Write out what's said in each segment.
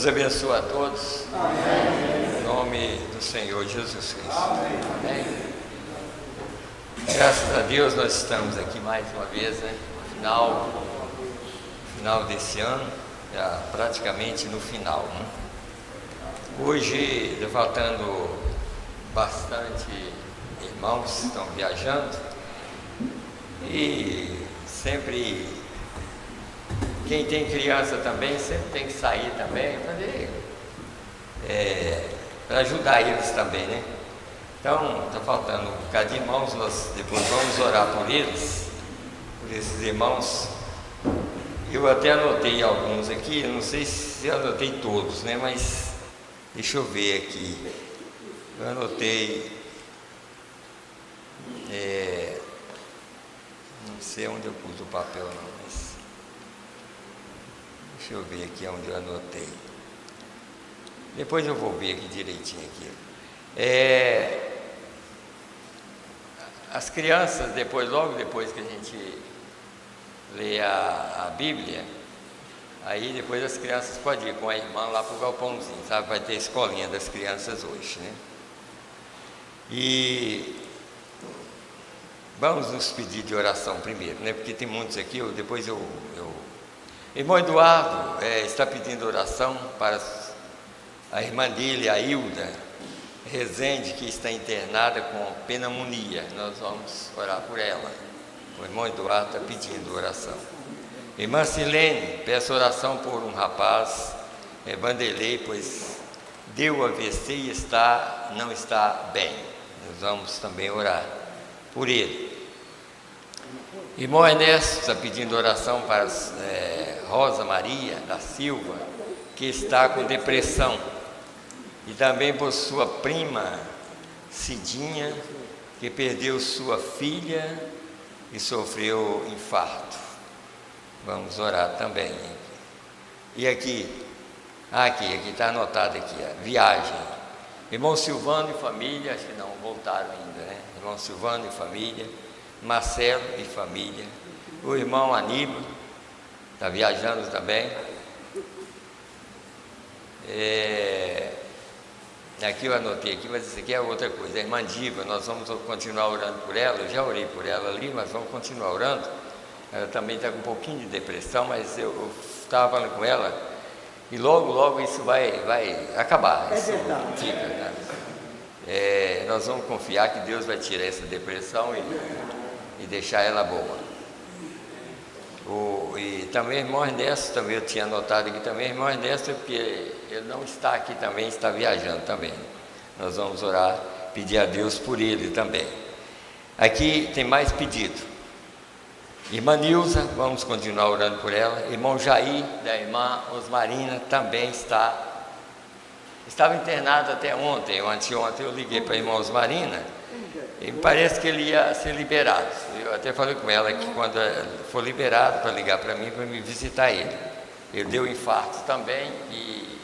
Deus abençoe a todos. Amém. Em nome do Senhor Jesus Cristo. Amém. Graças a Deus nós estamos aqui mais uma vez, né? Final desse ano, já praticamente no final, né? Hoje está faltando bastante irmãos que estão viajando e sempre quem tem criança também sempre tem que sair também para ajudar eles também, né? Então está faltando um bocado de irmãos, nós depois vamos orar por eles, por esses irmãos. Eu até anotei alguns aqui, eu não sei se eu anotei todos, né? Mas deixa eu ver aqui. Eu anotei, não sei onde eu pus o papel não, mas deixa eu ver aqui onde eu anotei. Depois eu vou ver aqui direitinho aqui. As crianças, logo depois que a gente lê a Bíblia, aí depois as crianças podem ir com a irmã lá para o galpãozinho, sabe? Vai ter escolinha das crianças hoje, né? E vamos nos pedir de oração primeiro, né? Porque tem muitos aqui, depois eu... Irmão Eduardo está pedindo oração para a irmã dele, a Hilda Rezende, que está internada com pneumonia. Nós vamos orar por ela. O irmão Eduardo está pedindo oração. Irmã Silene, peço oração por um rapaz, Vanderlei, pois deu AVC e não está bem. Nós vamos também orar por ele. Irmão Ernesto está pedindo oração para Rosa Maria da Silva, que está com depressão. E também por sua prima Cidinha, que perdeu sua filha e sofreu infarto. Vamos orar também. E aqui está anotado aqui, viagem. Irmão Silvano e família, acho que não voltaram ainda, né? Irmão Silvano e família, Marcelo e família, o irmão Aníbal está viajando também. Aqui eu anotei aqui, mas isso aqui é outra coisa. A irmã Diva, nós vamos continuar orando por ela. Eu já orei por ela ali, mas vamos continuar orando. Ela também está com um pouquinho de depressão, mas eu estava falando com ela e logo isso vai acabar. É verdade. Fica, né? Nós vamos confiar que Deus vai tirar essa depressão e deixar ela boa. E também o irmão Ernesto, também eu tinha anotado aqui também, o irmão Ernesto, porque ele não está aqui também, está viajando também. Nós vamos orar, pedir a Deus por ele também. Aqui tem mais pedido. Irmã Nilza, vamos continuar orando por ela. Irmão Jair, da irmã Osmarina, também estava internado até ontem, ou anteontem eu liguei para a irmã Osmarina, e parece que ele ia ser liberado. Eu até falei com ela que quando for liberado, para ligar para mim, para me visitar ele. Ele deu infarto também e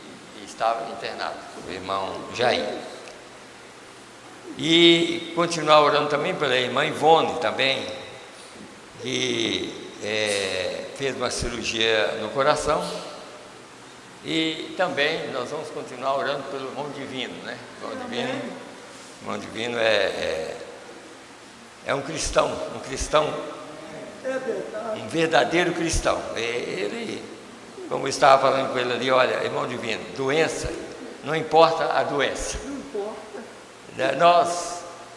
estava internado, o irmão Jair. E continuar orando também pela irmã Ivone também, que fez uma cirurgia no coração. E também nós vamos continuar orando pelo irmão Divino, né? Irmão Divino é um cristão, um verdadeiro cristão. Ele, como eu estava falando com ele ali, olha, irmão Divino, doença, não importa a doença. Não importa.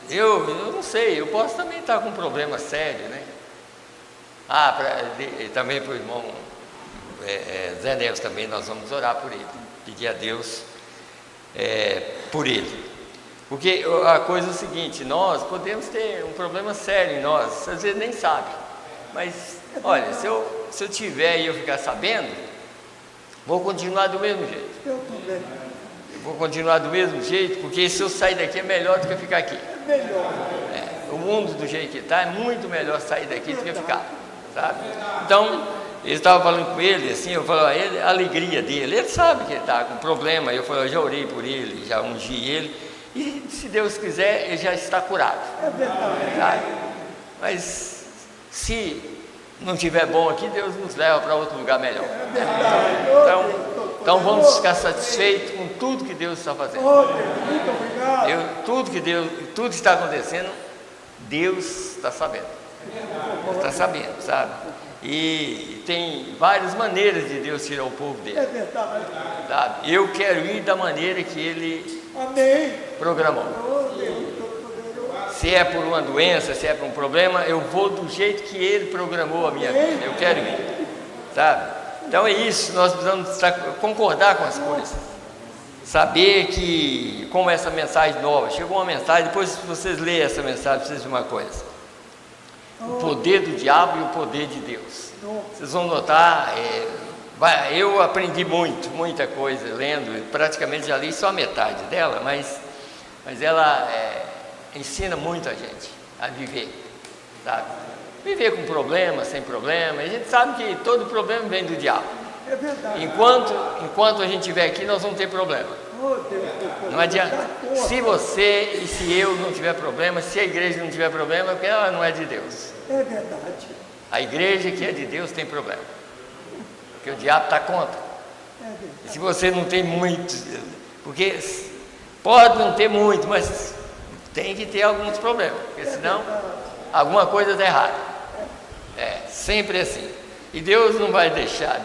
Eu não sei, eu posso também estar com um problema sério, né? Também para o irmão Zé Neves também, nós vamos orar por ele, pedir a Deus por ele. Porque a coisa é o seguinte, nós podemos ter um problema sério em nós, às vezes nem sabe. Mas, olha, se eu tiver e eu ficar sabendo, vou continuar do mesmo jeito. Eu também. Vou continuar do mesmo jeito, porque se eu sair daqui é melhor do que ficar aqui. É melhor. O mundo do jeito que está, é muito melhor sair daqui do que ficar, sabe? Então, eu estava falando com ele, assim, eu falei, a alegria dele, ele sabe que ele está com problema, eu falei, eu já orei por ele, já ungi ele, e se Deus quiser, ele já está curado. É verdade. Sabe? Mas, se não estiver bom aqui, Deus nos leva para outro lugar melhor. É verdade. Então, Então vamos ficar satisfeitos com tudo que Deus está fazendo. Oh, Deus, muito obrigado. Tudo que está acontecendo, Deus está sabendo. Está sabendo, sabe? E tem várias maneiras de Deus tirar o povo dele. É verdade. Sabe? Eu quero ir da maneira que Ele Amém. programou. Oh, Deus, Todo-Poderoso. Se é por uma doença, se é por um problema, eu vou do jeito que Ele programou a minha vida. Eu quero ir, sabe? Então é isso, nós precisamos concordar com as coisas. Saber que, como essa mensagem nova, chegou uma mensagem, depois que vocês lerem essa mensagem, vocês verem uma coisa. O poder do diabo e o poder de Deus. Vocês vão notar, eu aprendi muita coisa lendo, praticamente já li só a metade dela, mas ela ensina muito a gente a viver, sabe? Viver com problema, sem problema. A gente sabe que todo problema vem do diabo. É verdade. Enquanto a gente estiver aqui, nós vamos ter problema. Oh, Deus, Todo-Poderoso. Não adianta. Se você e se eu não tiver problema, se a igreja não tiver problema, é porque ela não é de Deus. É verdade. A igreja que é de Deus tem problema, porque o diabo está contra. É verdade. E se você não tem muito, porque pode não ter muito, mas tem que ter alguns problemas, porque senão alguma coisa está errada. Sempre assim. E Deus não vai deixar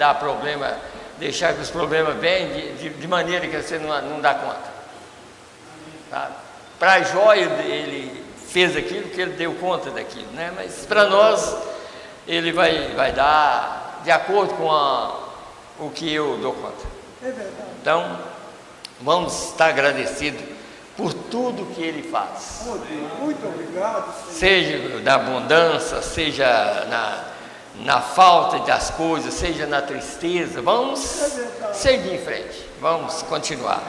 que os problemas venham de maneira que você não dá conta. Para Jó, ele fez aquilo porque ele deu conta daquilo, né? Mas para nós, ele vai dar de acordo com o que eu dou conta. É verdade. Então, vamos estar agradecidos por tudo que ele faz. Oh, Deus, muito obrigado. Seja na abundância, seja na falta das coisas, seja na tristeza, vamos seguir em frente, vamos continuar.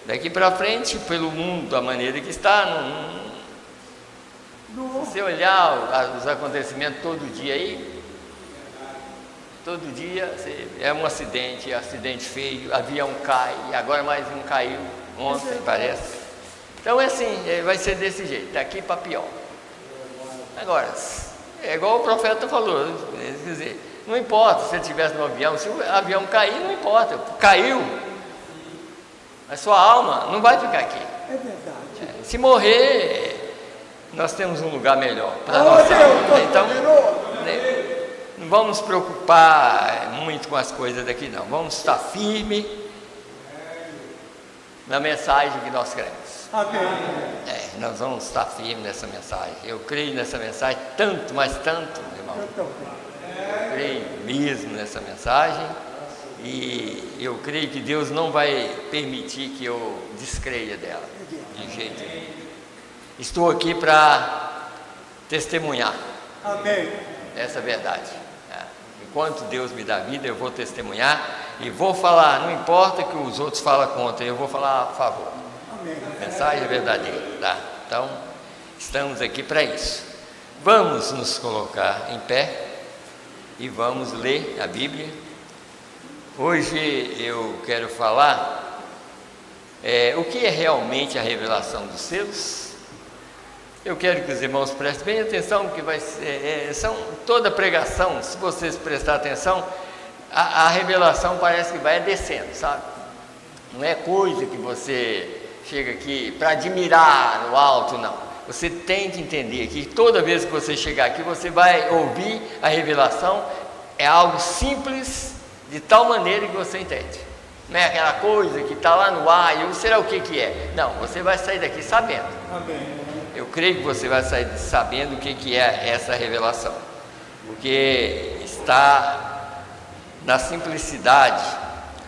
Daqui para frente, pelo mundo, da maneira que está, você olhar os acontecimentos todo dia aí, todo dia é um acidente feio, avião cai, agora mais um caiu ontem, parece. Então é assim, vai ser desse jeito, daqui para pior. Agora, é igual o profeta falou, quer dizer, não importa se ele estivesse no avião, se o avião cair, não importa, caiu, a sua alma não vai ficar aqui. É verdade. Se morrer, nós temos um lugar melhor para Oh, nossa Deus, alma. Então, Todo-Poderoso. não vamos nos preocupar muito com as coisas daqui, não. Vamos estar firmes na mensagem que nós cremos. Amém. Nós vamos estar firmes nessa mensagem. Eu creio nessa mensagem tanto, mas tanto, irmão. Eu também. Eu creio mesmo nessa mensagem e eu creio que Deus não vai permitir que eu descreia dela, de jeito nenhum. Estou aqui para testemunhar Amém. essa verdade. Enquanto Deus me dá vida, eu vou testemunhar e vou falar, não importa que os outros falem contra, eu vou falar a favor. Amém. A mensagem é verdadeira, tá? Então, estamos aqui para isso. Vamos nos colocar em pé e vamos ler a Bíblia. Hoje eu quero falar o que é realmente a revelação dos selos. Eu quero que os irmãos prestem bem atenção, porque vai ser, toda pregação, se vocês prestarem atenção, a revelação parece que vai descendo, sabe? Não é coisa que você chega aqui para admirar no alto, não. Você tem que entender que toda vez que você chegar aqui, você vai ouvir a revelação, é algo simples, de tal maneira que você entende. Não é aquela coisa que está lá no ar, e será o que é? Não, você vai sair daqui sabendo. Amém. Eu creio que você vai sair sabendo o que é essa revelação, porque está na simplicidade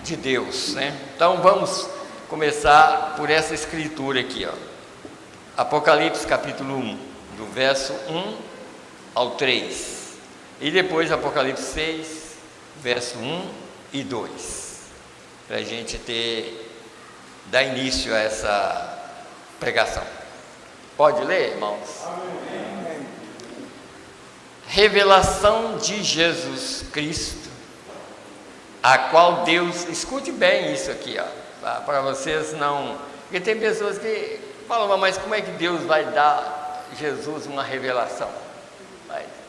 de Deus, né? Então vamos começar por essa escritura aqui, ó. Apocalipse capítulo 1, do verso 1 ao 3, e depois Apocalipse 6, verso 1 e 2, para a gente dar início a essa pregação. Pode ler, irmãos? Amém. Revelação de Jesus Cristo, a qual Deus, escute bem isso aqui, ó, para vocês não, porque tem pessoas que falam, mas como é que Deus vai dar a Jesus uma revelação?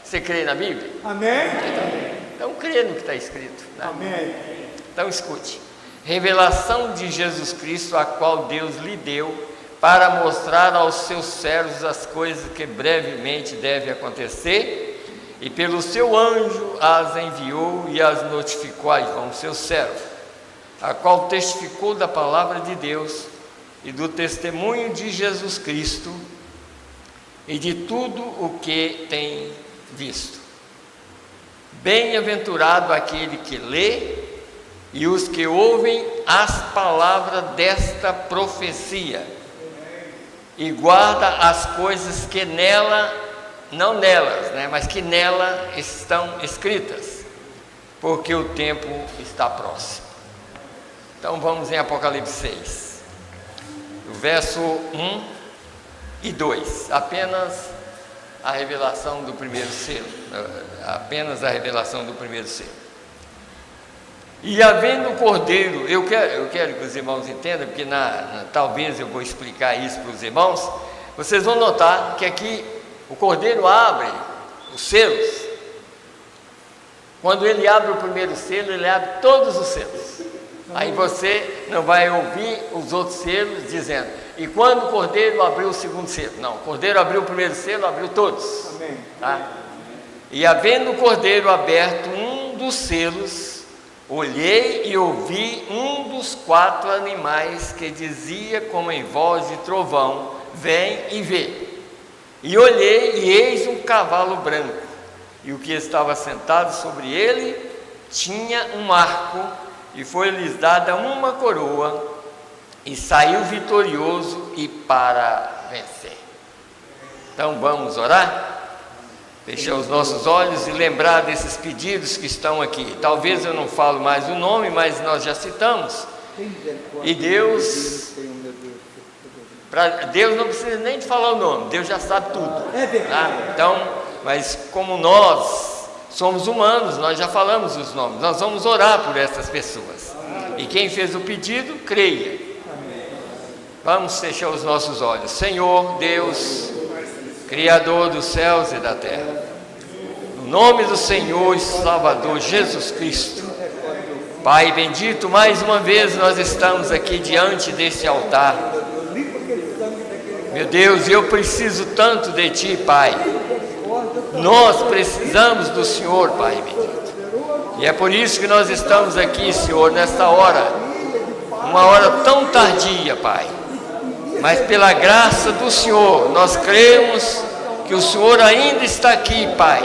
Você crê na Bíblia? Amém. Então crê no que está escrito, né? Amém. Então escute: revelação de Jesus Cristo, a qual Deus lhe deu para mostrar aos seus servos as coisas que brevemente devem acontecer, e pelo seu anjo as enviou e as notificou a João, seu servo, a qual testificou da palavra de Deus e do testemunho de Jesus Cristo e de tudo o que tem visto. Bem-aventurado aquele que lê e os que ouvem as palavras desta profecia e guarda as coisas que nela, não nelas, mas que nela estão escritas, porque o tempo está próximo. Então vamos em Apocalipse 6, o verso 1 e 2, apenas a revelação do primeiro selo, apenas a revelação do primeiro selo. E havendo o cordeiro, eu quero que os irmãos entendam, porque talvez eu vou explicar isso para os irmãos. Vocês vão notar que aqui o cordeiro abre os selos. Quando ele abre o primeiro selo, ele abre todos os selos. Aí você não vai ouvir os outros selos dizendo: e quando o cordeiro abriu o segundo selo? Não, o cordeiro abriu o primeiro selo, abriu todos. Amém. Tá? E havendo o cordeiro aberto um dos selos, olhei e ouvi um dos 4 animais que dizia como em voz de trovão: vem e vê. E olhei, e eis um cavalo branco, e o que estava sentado sobre ele tinha um arco, e foi-lhes dada uma coroa, e saiu vitorioso e para vencer. Então vamos orar? Fechar os nossos olhos e lembrar desses pedidos que estão aqui. Talvez eu não falo mais o nome, mas nós já citamos. E Deus não precisa nem de falar o nome, Deus já sabe tudo. Tá? Então, mas como nós somos humanos, nós já falamos os nomes. Nós vamos orar por essas pessoas. E quem fez o pedido, creia. Vamos fechar os nossos olhos. Senhor Deus, Criador dos céus e da terra, no nome do Senhor e Salvador Jesus Cristo, Pai bendito, mais uma vez nós estamos aqui diante desse altar. Meu Deus, eu preciso tanto de Ti, Pai. Nós precisamos do Senhor, Pai bendito. E é por isso que nós estamos aqui, Senhor, nesta hora, uma hora tão tardia, Pai. Mas pela graça do Senhor, nós cremos que o Senhor ainda está aqui, Pai,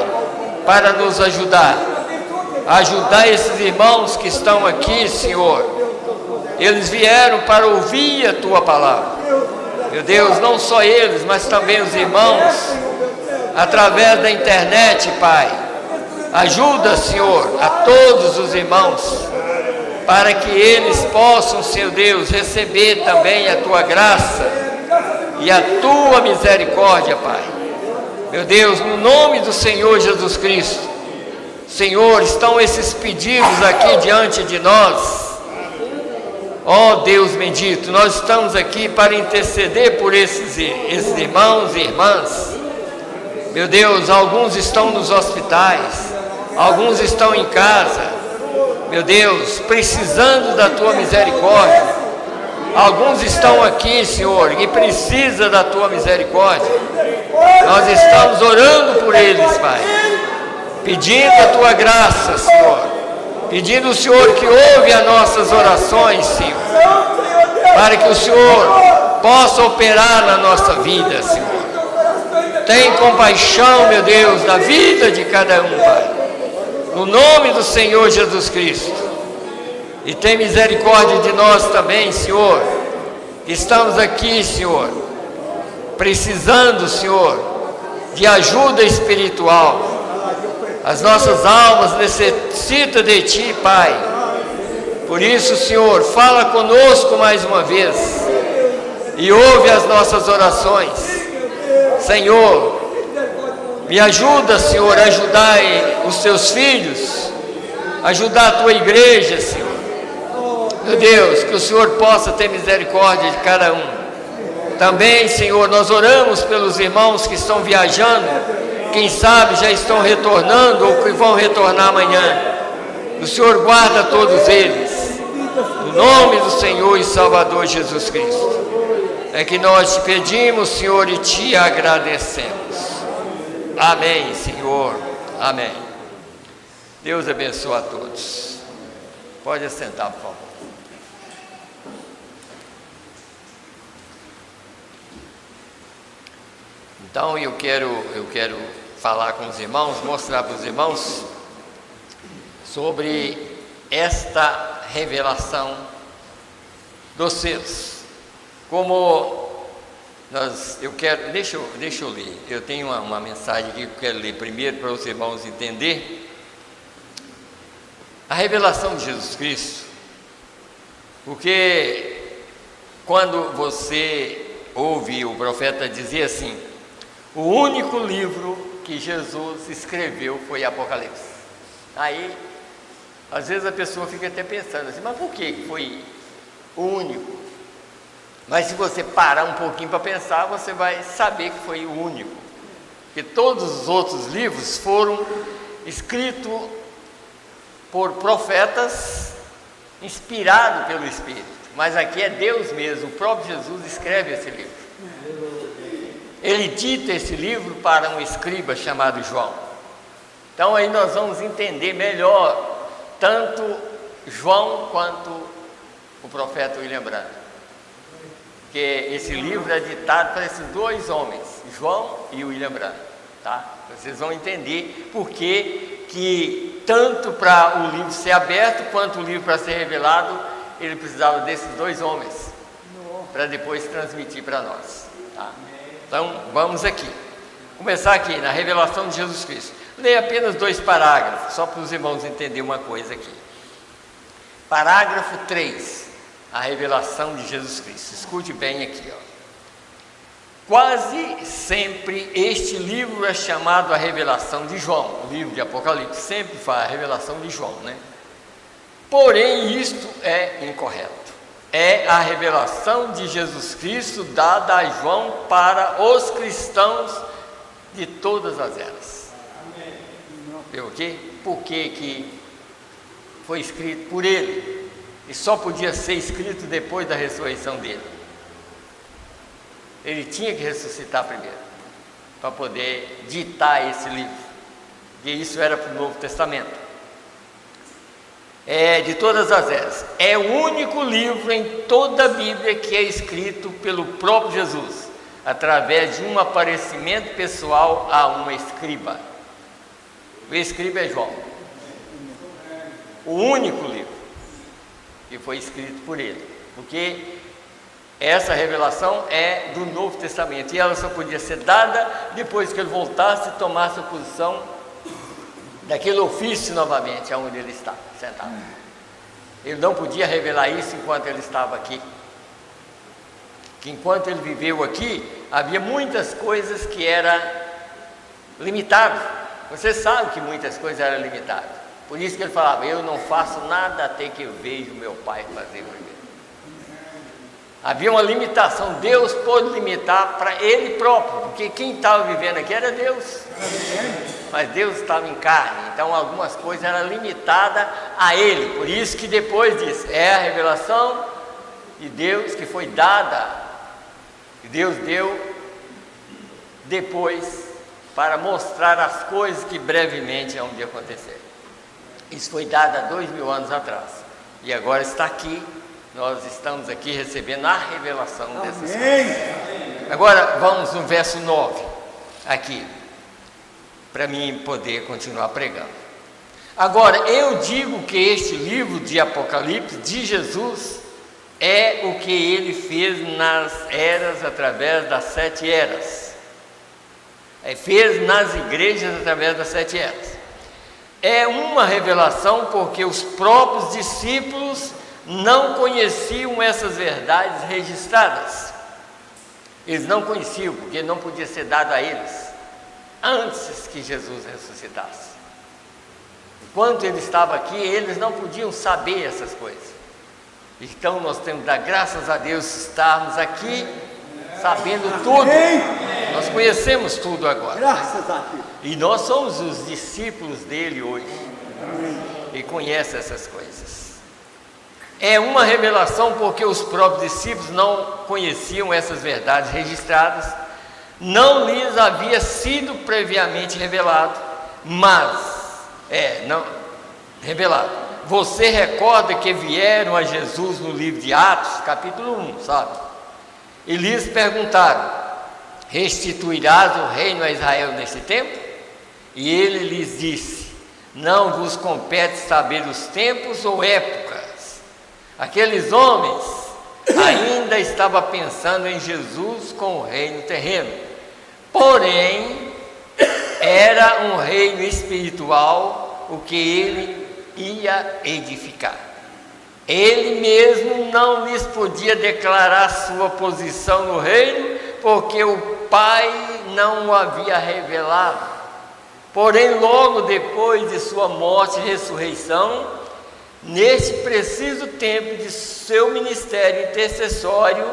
para nos ajudar esses irmãos que estão aqui, Senhor. Eles vieram para ouvir a Tua palavra. Meu Deus, não só eles, mas também os irmãos, através da internet, Pai. Ajuda, Senhor, a todos os irmãos, para que eles possam, Senhor Deus, receber também a Tua graça e a Tua misericórdia, Pai. Meu Deus, no nome do Senhor Jesus Cristo, Senhor, estão esses pedidos aqui diante de nós. Ó Deus bendito, nós estamos aqui para interceder por esses irmãos e irmãs. Meu Deus, alguns estão nos hospitais, alguns estão em casa. Meu Deus, precisando da Tua misericórdia. Alguns estão aqui, Senhor, e precisam da Tua misericórdia. Nós estamos orando por eles, Pai, pedindo a Tua graça, Senhor, pedindo o Senhor que ouve as nossas orações, Senhor, para que o Senhor possa operar na nossa vida, Senhor. Tem compaixão, meu Deus, da vida de cada um, Pai, no nome do Senhor Jesus Cristo. E tem misericórdia de nós também, Senhor, que estamos aqui, Senhor, precisando, Senhor, de ajuda espiritual. As nossas almas necessitam de Ti, Pai. Por isso, Senhor, fala conosco mais uma vez e ouve as nossas orações. Senhor, me ajuda, Senhor, a ajudar os Teus filhos, ajudar a Tua igreja, Senhor. Meu Deus, que o Senhor possa ter misericórdia de cada um. Também, Senhor, nós oramos pelos irmãos que estão viajando, quem sabe já estão retornando ou que vão retornar amanhã. O Senhor guarda todos eles. No nome do Senhor e Salvador Jesus Cristo. É que nós te pedimos, Senhor, e te agradecemos. Amém, Senhor. Amém. Deus abençoe a todos. Pode assentar, por favor. Então eu quero falar com os irmãos, mostrar para os irmãos sobre esta revelação dos selos. Deixa eu ler. Eu tenho uma mensagem aqui que eu quero ler primeiro para os irmãos entenderem. A revelação de Jesus Cristo, porque quando você ouve o profeta dizer assim, o único livro que Jesus escreveu foi Apocalipse. Aí, às vezes a pessoa fica até pensando assim, mas por que foi o único? Mas se você parar um pouquinho para pensar, você vai saber que foi o único. Porque todos os outros livros foram escritos por profetas, inspirados pelo Espírito. Mas aqui é Deus mesmo, o próprio Jesus escreve esse livro. Ele dita esse livro para um escriba chamado João. Então aí nós vamos entender melhor tanto João quanto o profeta William Branham. Porque esse livro é ditado para esses dois homens, João e William Branham, tá? Vocês vão entender por que tanto para o livro ser aberto quanto o livro para ser revelado, ele precisava desses dois homens para depois transmitir para nós, tá? Então, vamos aqui. Começar aqui na revelação de Jesus Cristo. Leia apenas 2 parágrafos, só para os irmãos entenderem uma coisa aqui. Parágrafo 3, a revelação de Jesus Cristo. Escute bem aqui, ó. Quase sempre este livro é chamado a revelação de João. O livro de Apocalipse sempre fala a revelação de João, né? Porém, isto é incorreto. É a revelação de Jesus Cristo dada a João para os cristãos de todas as eras. Por quê? Porque foi escrito por ele e só podia ser escrito depois da ressurreição dele. Ele tinha que ressuscitar primeiro para poder ditar esse livro, e isso era para o Novo Testamento. É de todas as eras. É o único livro em toda a Bíblia que é escrito pelo próprio Jesus, através de um aparecimento pessoal a um escriba. O escriba é João. O único livro que foi escrito por ele, porque essa revelação é do Novo Testamento e ela só podia ser dada depois que ele voltasse e tomasse a posição daquele ofício novamente, aonde ele está sentado. Ele não podia revelar isso enquanto ele estava aqui. Que enquanto ele viveu aqui, havia muitas coisas que eram limitadas. Você sabe que muitas coisas eram limitadas. Por isso que ele falava, eu não faço nada até que eu veja o meu pai fazer primeiro. Havia uma limitação, Deus pôde limitar para ele próprio, porque quem estava vivendo aqui era Deus. Mas Deus estava em carne, então algumas coisas eram limitadas a ele. Por isso que depois disso, é a revelação de Deus que foi dada, que Deus deu depois para mostrar as coisas que brevemente hão de acontecer. Isso foi dado há 2000 anos atrás e agora está aqui. Nós estamos aqui recebendo a revelação dessas coisas. Agora vamos no verso 9 aqui, para mim poder continuar pregando. Agora, eu digo que este livro de Apocalipse de Jesus é o que ele fez nas eras, através das 7 eras. Fez nas igrejas através das 7 eras. É uma revelação porque os próprios discípulos não conheciam essas verdades registradas. Eles não conheciam, porque não podia ser dado a eles antes que Jesus ressuscitasse. Enquanto ele estava aqui, eles não podiam saber essas coisas. Então nós temos que dar graças a Deus estarmos aqui sabendo tudo. Nós conhecemos tudo agora. Graças a Deus. E nós somos os discípulos dele hoje. E conhece essas coisas. é uma revelação porque os próprios discípulos não conheciam essas verdades registradas, não lhes havia sido previamente revelado, não revelado. Você recorda que vieram a Jesus no livro de Atos, capítulo 1, sabe? E lhes perguntaram: restituirás o reino a Israel neste tempo? E ele lhes disse: não vos compete saber os tempos ou épocas. Aqueles homens ainda estavam pensando em Jesus com o reino terreno, porém era um reino espiritual o que ele ia edificar. Ele mesmo não lhes podia declarar sua posição no reino, porque o Pai não o havia revelado. Porém, logo depois de sua morte e ressurreição, neste preciso tempo de seu ministério intercessório,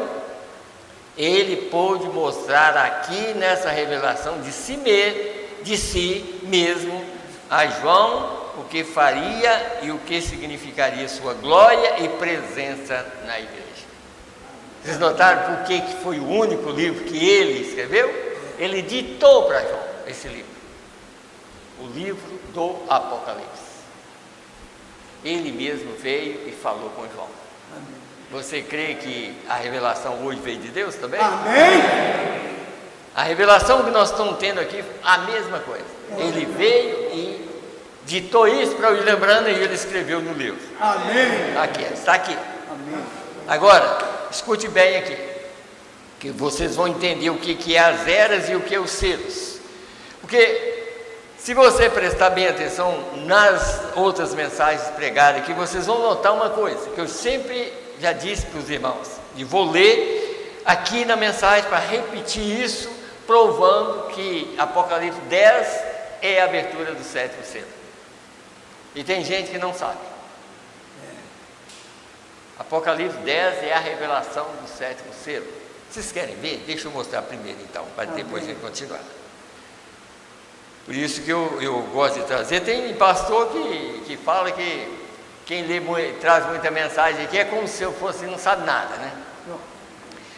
ele pôde mostrar aqui nessa revelação de si mesmo a João o que faria e o que significaria sua glória e presença na igreja. Vocês notaram por que foi o único livro que ele escreveu? Ele ditou para João esse livro, o livro do Apocalipse. Ele mesmo veio e falou com João. Amém. Você crê que a revelação hoje veio de Deus também? Amém. A revelação que nós estamos tendo aqui, a mesma coisa. Ele veio e ditou isso para William Branham e ele escreveu no livro. Amém. Aqui, está aqui. Amém. Agora, escute bem aqui, que vocês vão entender o que é as eras e o que é os selos. Porque se você prestar bem atenção nas outras mensagens pregadas aqui, vocês vão notar uma coisa, que eu sempre já disse para os irmãos, e vou ler aqui na mensagem para repetir isso, provando que Apocalipse 10 é a abertura do 7º selo. E tem gente que não sabe. Apocalipse 10 é a revelação do 7º selo. Vocês querem ver? Deixa eu mostrar primeiro então, para depois a gente continuar. Por isso que eu gosto de trazer. Tem pastor que fala que quem traz muita mensagem aqui é como se eu fosse não sabe nada, né?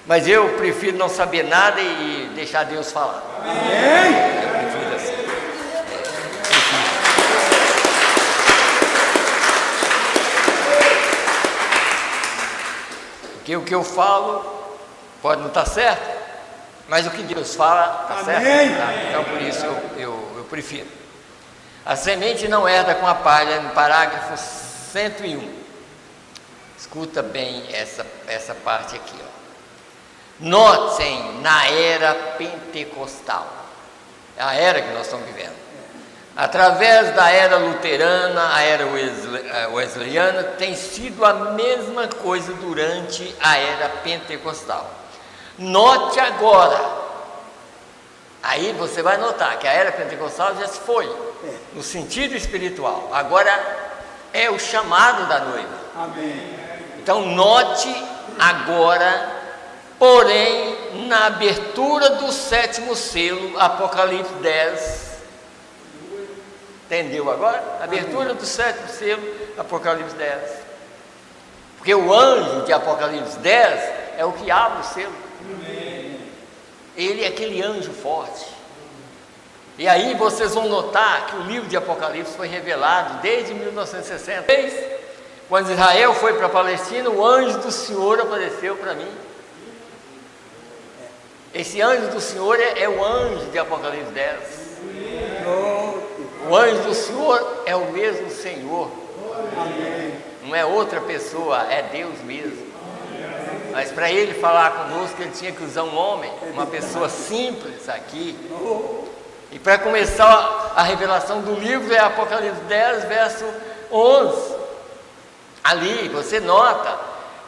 Mas eu prefiro não saber nada e deixar Deus falar. Eu prefiro assim. Porque o que eu falo pode não estar certo, mas o que Deus fala está certo. Tá? Então por isso eu prefiro. A semente não herda com a palha, no parágrafo 101. Escuta bem essa parte aqui, ó. Notem na era pentecostal, é a era que nós estamos vivendo. Através da era luterana, a era wesleyana, tem sido a mesma coisa durante a era pentecostal. Note agora, aí você vai notar que a era pentecostal já se foi, no sentido espiritual. Agora é o chamado da noiva. Amém. Então note agora, porém, na abertura do 7º selo, Apocalipse 10. Entendeu agora? Abertura do 7º selo, Apocalipse 10. Porque o anjo de Apocalipse 10 é o que abre o selo. Ele é aquele anjo forte. E aí vocês vão notar que o livro de Apocalipse foi revelado desde 1960. Quando Israel foi para a Palestina, o anjo do Senhor apareceu para mim. Esse anjo do Senhor é o anjo de Apocalipse 10. O anjo do Senhor é o mesmo Senhor. Não é outra pessoa, é Deus mesmo. Mas para ele falar conosco, ele tinha que usar um homem, uma pessoa simples aqui. E para começar a revelação do livro é Apocalipse 10, verso 11. Ali você nota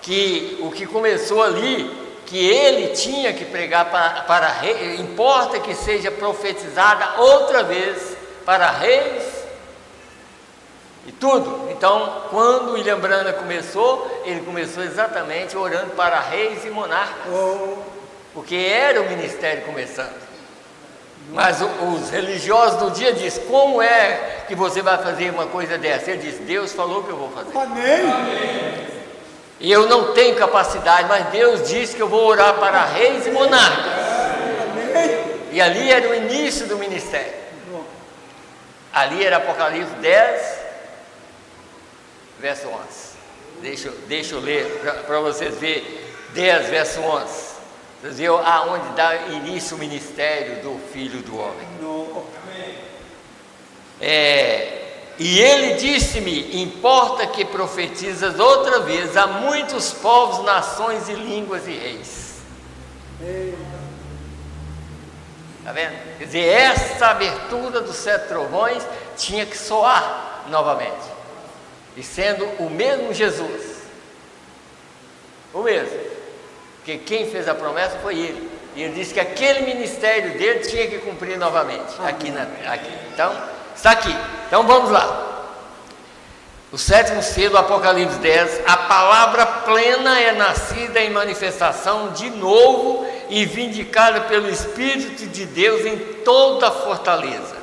que o que começou ali, que ele tinha que pregar para reis, importa que seja profetizada outra vez para reis e tudo. Então, quando William Branham começou, ele começou exatamente orando para reis e monarcas, porque era o ministério começando. Mas os religiosos do dia dizem: como é que você vai fazer uma coisa dessa? Ele diz: Deus falou que eu vou fazer. Amém. E eu não tenho capacidade, mas Deus disse que eu vou orar para reis e monarcas. E ali era o início do ministério. Ali era Apocalipse 10, verso 11. Deixa eu ler para vocês verem. 10, verso 11. Vocês viram aonde dá início o ministério do Filho do Homem. E ele disse-me: importa que profetizas outra vez a muitos povos, nações e línguas e reis. Está vendo? Quer dizer, essa abertura dos 7 trovões tinha que soar novamente. E sendo o mesmo Jesus. O mesmo. Porque quem fez a promessa foi ele. E ele disse que aquele ministério dele tinha que cumprir novamente. Aqui. Então, está aqui. Então vamos lá. O 7º selo, Apocalipse 10. A palavra plena é nascida em manifestação de novo e vindicada pelo Espírito de Deus em toda a fortaleza,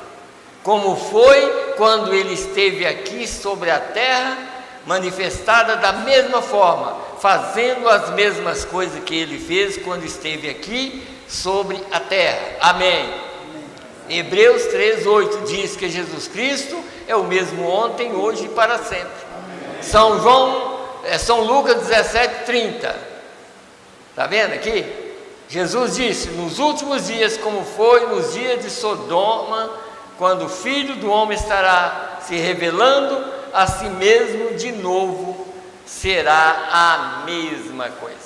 como foi quando ele esteve aqui sobre a terra, manifestada da mesma forma, fazendo as mesmas coisas que ele fez quando esteve aqui sobre a terra. Amém. Hebreus 3:8 diz que Jesus Cristo é o mesmo ontem, hoje e para sempre. São Lucas 17:30. Está vendo aqui? Jesus disse: nos últimos dias, como foi nos dias de Sodoma, quando o Filho do Homem estará se revelando a si mesmo de novo, será a mesma coisa.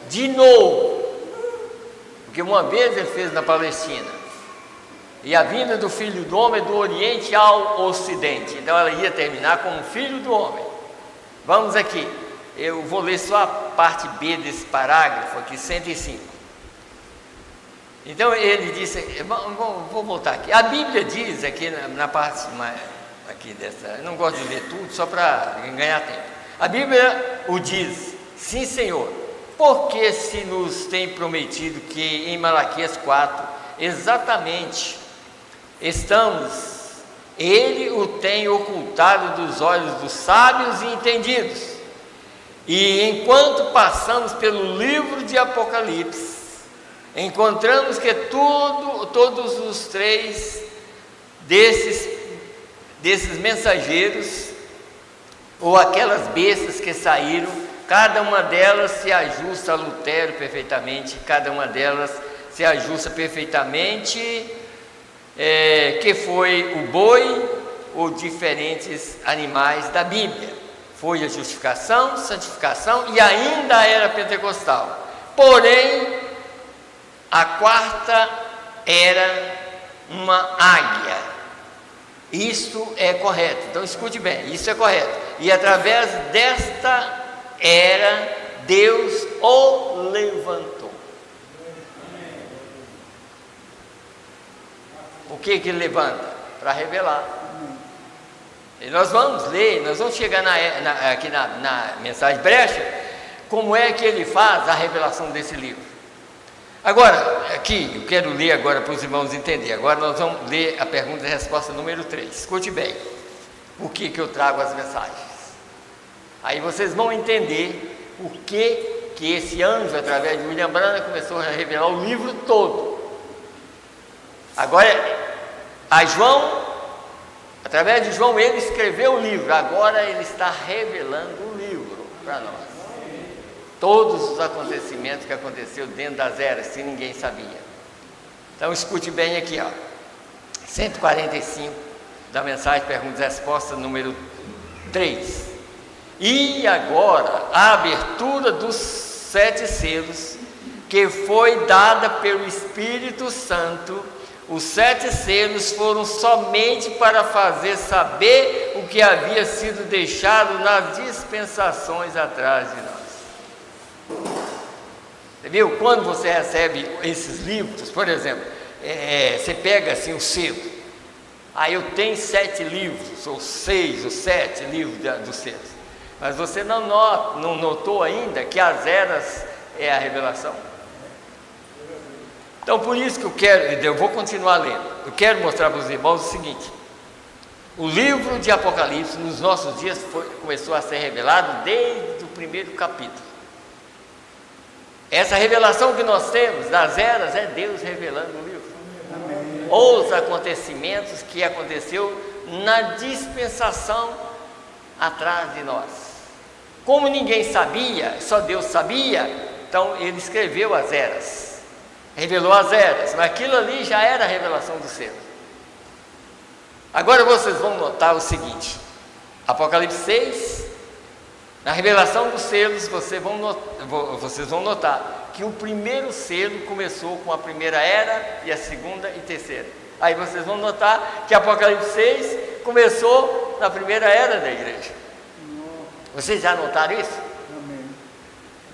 De novo. Porque uma vez ele fez na Palestina. E a vinda do Filho do Homem é do Oriente ao Ocidente. Então ela ia terminar como Filho do Homem. Vamos aqui. Eu vou ler só a parte B desse parágrafo aqui, 105. Então ele disse, vou voltar aqui. A Bíblia diz aqui na parte aqui dessa, eu não gosto de ler tudo só para ganhar tempo. A Bíblia o diz: sim, Senhor, porque se nos tem prometido que em Malaquias 4, exatamente, ele o tem ocultado dos olhos dos sábios e entendidos. E enquanto passamos pelo livro de Apocalipse, encontramos que todos os 3 desses mensageiros, ou aquelas bestas que saíram, cada uma delas se ajusta a Lutero perfeitamente, cada uma delas se ajusta perfeitamente, que foi o boi ou diferentes animais da Bíblia. Foi a justificação, santificação e ainda era pentecostal. Porém, a 4ª era uma águia. Isso é correto. Então escute bem, isso é correto. E através desta era, Deus o levantou. O que ele levanta? Para revelar. E nós vamos ler, nós vamos chegar aqui na mensagem brecha, como é que ele faz a revelação desse livro. Agora, aqui, eu quero ler agora para os irmãos entenderem. Agora nós vamos ler a pergunta e resposta número 3. Escute bem, por que eu trago as mensagens. Aí vocês vão entender por que esse anjo, através de William Branham, começou a revelar o livro todo. Agora, através de João, ele escreveu o livro, agora ele está revelando o livro para nós. Todos os acontecimentos que aconteceram dentro das eras, se ninguém sabia. Então escute bem aqui, 145 da mensagem perguntas e respostas número 3. E agora a abertura dos 7 selos, que foi dada pelo Espírito Santo. Os 7 selos foram somente para fazer saber o que havia sido deixado nas dispensações atrás de nós. Você viu? Quando você recebe esses livros, por exemplo, você pega assim o selo. Aí eu tenho 7 livros, ou 6, ou 7 livros dos selos. Mas você não notou ainda que as eras é a revelação. Então por isso que eu vou continuar lendo. Eu quero mostrar para os irmãos o seguinte: O livro de Apocalipse, nos nossos dias, começou a ser revelado desde o primeiro capítulo. Essa revelação que nós temos das eras é Deus revelando o livro. Amém. Ou os acontecimentos que aconteceu na dispensação atrás de nós. Como ninguém sabia, só Deus sabia, então ele escreveu as eras, revelou as eras, mas aquilo ali já era a revelação do céu. Agora vocês vão notar o seguinte: Apocalipse 6, na revelação dos selos, vocês vão notar que o primeiro selo começou com a primeira era e a segunda e terceira. Aí vocês vão notar que Apocalipse 6 começou na primeira era da igreja. Vocês já notaram isso? Amém.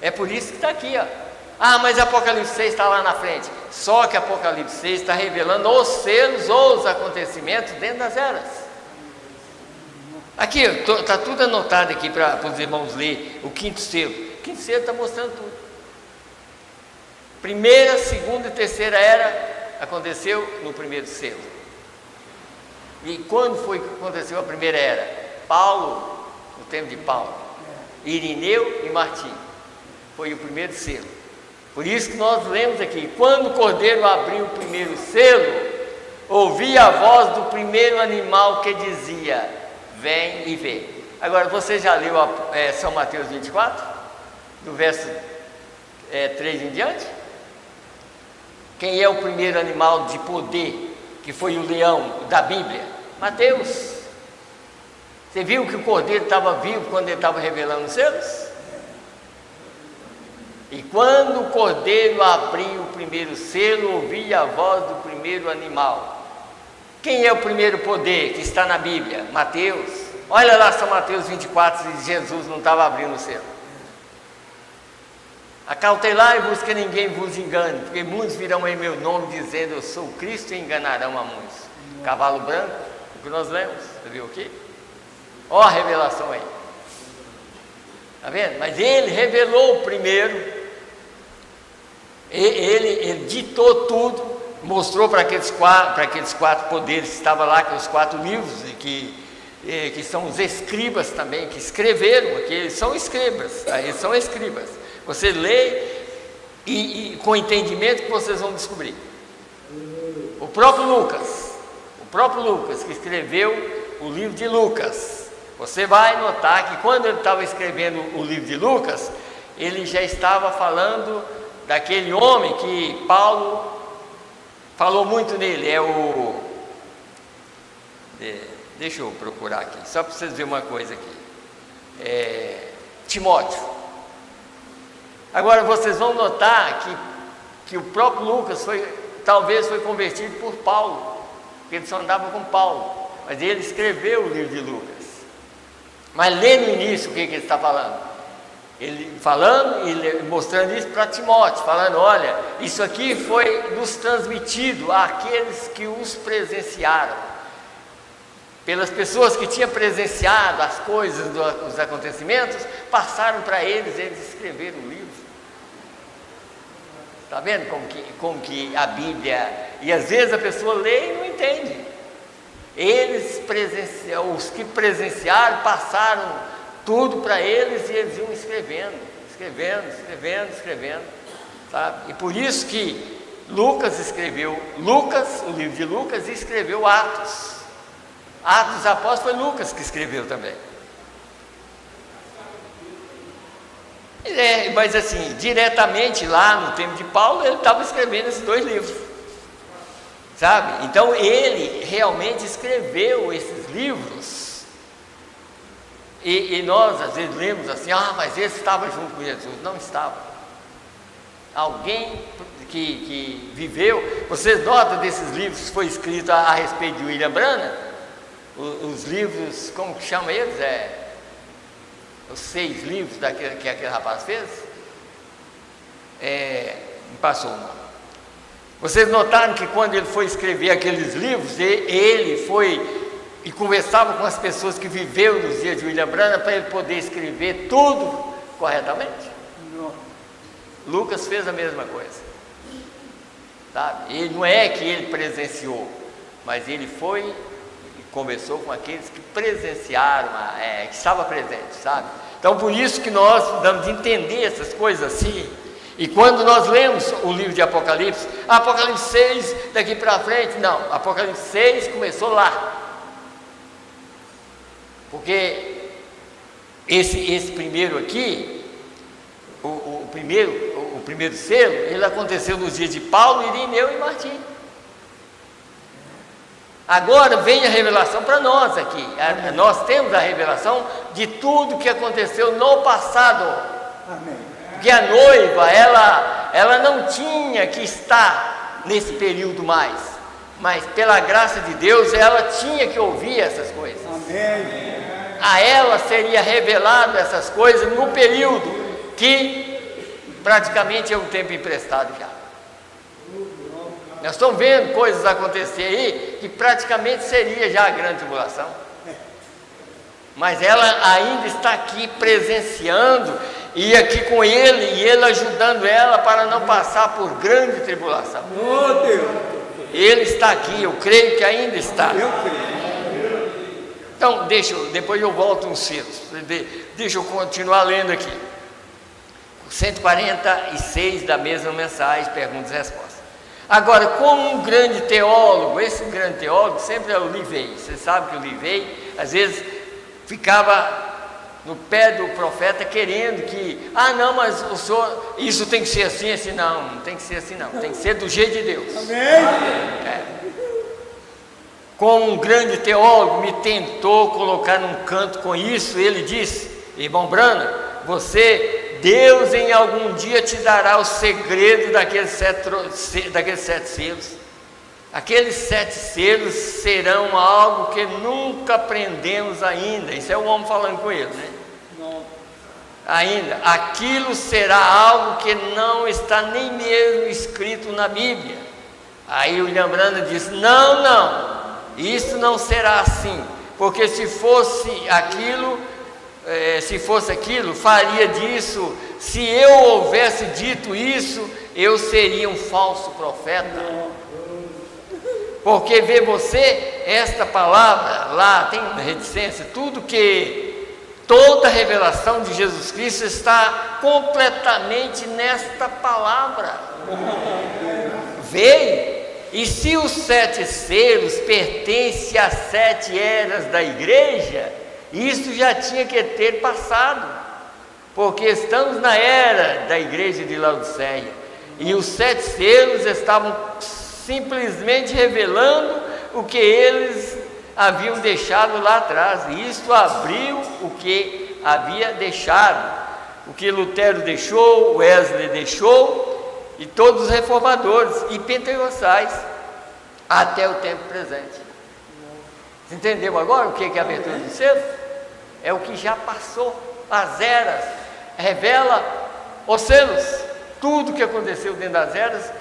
É por isso que está aqui, ó. Ah, mas Apocalipse 6 está lá na frente. Só que Apocalipse 6 está revelando os selos ou os acontecimentos dentro das eras. Aqui, está tudo anotado aqui para os irmãos ler o quinto selo. O quinto selo está mostrando tudo. Primeira, segunda e terceira era aconteceu no primeiro selo. E quando foi que aconteceu a primeira era? Paulo, no tempo de Paulo, Irineu e Martim. Foi o primeiro selo. Por isso que nós lemos aqui: quando o cordeiro abriu o primeiro selo, ouvi a voz do primeiro animal que dizia: vem e vê. Agora, você já leu São Mateus 24? Do verso 3 em diante? Quem é o primeiro animal de poder, que foi o leão da Bíblia? Mateus. Você viu que o cordeiro estava vivo quando ele estava revelando os selos? E quando o cordeiro abriu o primeiro selo, ouvi a voz do primeiro animal. Quem é o primeiro poder que está na Bíblia? Mateus. Olha lá São Mateus 24, se Jesus não estava abrindo o selo. Acautelai-vos que ninguém vos engane, porque muitos virão em meu nome dizendo: eu sou Cristo, e enganarão a muitos. Cavalo branco, o que nós lemos, você viu aqui? Olha a revelação aí. Está vendo? Mas ele revelou primeiro. Ele ditou tudo, mostrou para aqueles quatro poderes que estavam lá, que os 4 livros, e que são os escribas também, que escreveram, que eles são escribas, Você lê e com entendimento que vocês vão descobrir. O próprio Lucas, que escreveu o livro de Lucas, você vai notar que quando ele estava escrevendo o livro de Lucas, ele já estava falando daquele homem que Paulo falou muito nele, deixa eu procurar aqui, só para vocês verem uma coisa aqui, Timóteo. Agora vocês vão notar que o próprio Lucas talvez foi convertido por Paulo, porque ele só andava com Paulo, mas ele escreveu o livro de Lucas. Mas lê no início o que ele está falando. Ele falando e mostrando isso para Timóteo, falando: olha, isso aqui foi nos transmitido àqueles que os presenciaram, pelas pessoas que tinham presenciado as coisas, os acontecimentos, passaram para eles escreveram o livro. Está vendo como que a Bíblia, e às vezes a pessoa lê e não entende. Os que presenciaram, passaram tudo para eles e eles iam escrevendo, sabe? E por isso que Lucas escreveu o livro de Lucas, e escreveu Atos dos Apóstolos, foi Lucas que escreveu também. Mas assim, diretamente lá no tempo de Paulo, ele estava escrevendo esses 2 livros, sabe? Então ele realmente escreveu esses livros. E nós às vezes lemos assim: mas esse estava junto com Jesus. Não estava. Alguém que viveu. Vocês notam desses livros que foi escrito a respeito de William Branham? Os livros, como que chama eles? Os 6 livros que aquele rapaz fez? Me passou o nome. Vocês notaram que quando ele foi escrever aqueles livros, ele foi e conversava com as pessoas que viveram nos dias de William Branham, para ele poder escrever tudo corretamente? Não. Lucas fez a mesma coisa, sabe? Ele não é que ele presenciou, mas ele foi Começou com aqueles que presenciaram, que estavam presentes, sabe? Então, por isso que nós damos de entender essas coisas assim. E quando nós lemos o livro de Apocalipse, Apocalipse 6 daqui para frente, não, Apocalipse 6 começou lá. Porque esse primeiro aqui, o primeiro selo, ele aconteceu nos dias de Paulo, Irineu e Martim. Agora vem a revelação para nós aqui. Nós temos a revelação de tudo que aconteceu no passado. Amém. Porque a noiva, ela não tinha que estar nesse período mais, mas pela graça de Deus, ela tinha que ouvir essas coisas. Amém. A ela seria revelado essas coisas no período que praticamente é um tempo emprestado já. Nós estamos vendo coisas acontecer aí que praticamente seria já a grande tribulação. Mas ela ainda está aqui presenciando e aqui com ele, e ele ajudando ela para não passar por grande tribulação. Oh, Deus. Ele está aqui, eu creio que ainda está. Eu creio. Então, depois eu volto uns selos. Deixa eu continuar lendo aqui. 146 da mesma mensagem, perguntas e respostas. Agora, como um grande teólogo, esse grande teólogo sempre é o Livei. Você sabe que o Livei, às vezes, ficava no pé do profeta querendo que, não, mas o senhor, isso tem que ser assim, assim, não tem que ser assim não, tem que ser do jeito de Deus. Amém. Como um grande teólogo me tentou colocar num canto com isso, ele disse: irmão Branham, Deus em algum dia te dará o segredo daqueles 7 selos. Aqueles 7 selos serão algo que nunca aprendemos ainda. Isso é o homem falando com ele, né? Não. Ainda, aquilo será algo que não está nem mesmo escrito na Bíblia. Aí o William Branham disse: não, isso não será assim, porque se fosse aquilo, faria disso. Se eu houvesse dito isso, eu seria um falso profeta. Porque vê você, esta palavra lá tem reticência, toda a revelação de Jesus Cristo está completamente nesta palavra. Veio. E se os 7 selos pertencem às 7 eras da igreja, isso já tinha que ter passado, porque estamos na era da igreja de Laodiceia, e os 7 selos estavam simplesmente revelando o que eles haviam deixado lá atrás, e isto abriu o que havia deixado, o que Lutero deixou, Wesley deixou, e todos os reformadores e pentecostais até o tempo presente. Você entendeu agora o que é a abertura do selo? É o que já passou, as eras, revela os selos, tudo o que aconteceu dentro das eras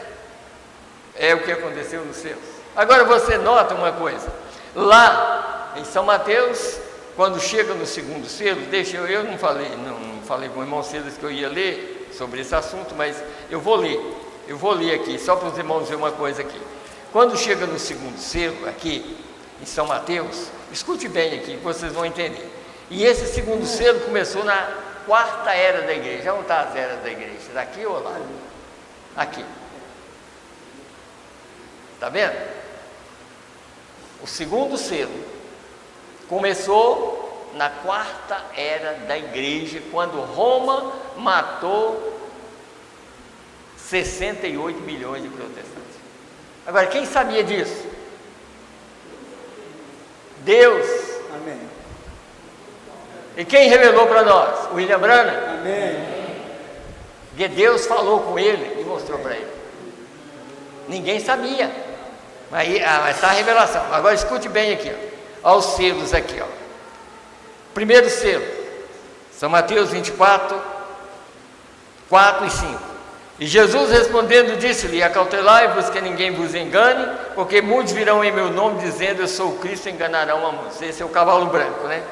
é o que aconteceu nos selos. Agora você nota uma coisa, lá em São Mateus, quando chega no segundo selo, eu não falei com o irmão Silas que eu ia ler sobre esse assunto, mas eu vou ler aqui, só para os irmãos ver uma coisa aqui. Quando chega no segundo selo, aqui em São Mateus, escute bem aqui, que vocês vão entender. E esse segundo selo começou na 4ª era da igreja. Onde está as eras da igreja? Daqui ou lá? Aqui. Está vendo? O segundo selo começou na 4ª era da igreja, quando Roma matou 68 milhões de protestantes. Agora, quem sabia disso? Deus. Amém. E quem revelou para nós? O William Branham. Amém. Porque Deus falou com ele e mostrou para ele. Ninguém sabia. Mas está a revelação. Agora escute bem aqui, ó. Olha os selos aqui, ó. Primeiro selo, São Mateus 24, 4 e 5. E Jesus respondendo disse-lhe: acautelai-vos que ninguém vos engane, porque muitos virão em meu nome dizendo eu sou o Cristo, e enganarão a muitos. Esse é o cavalo branco, né?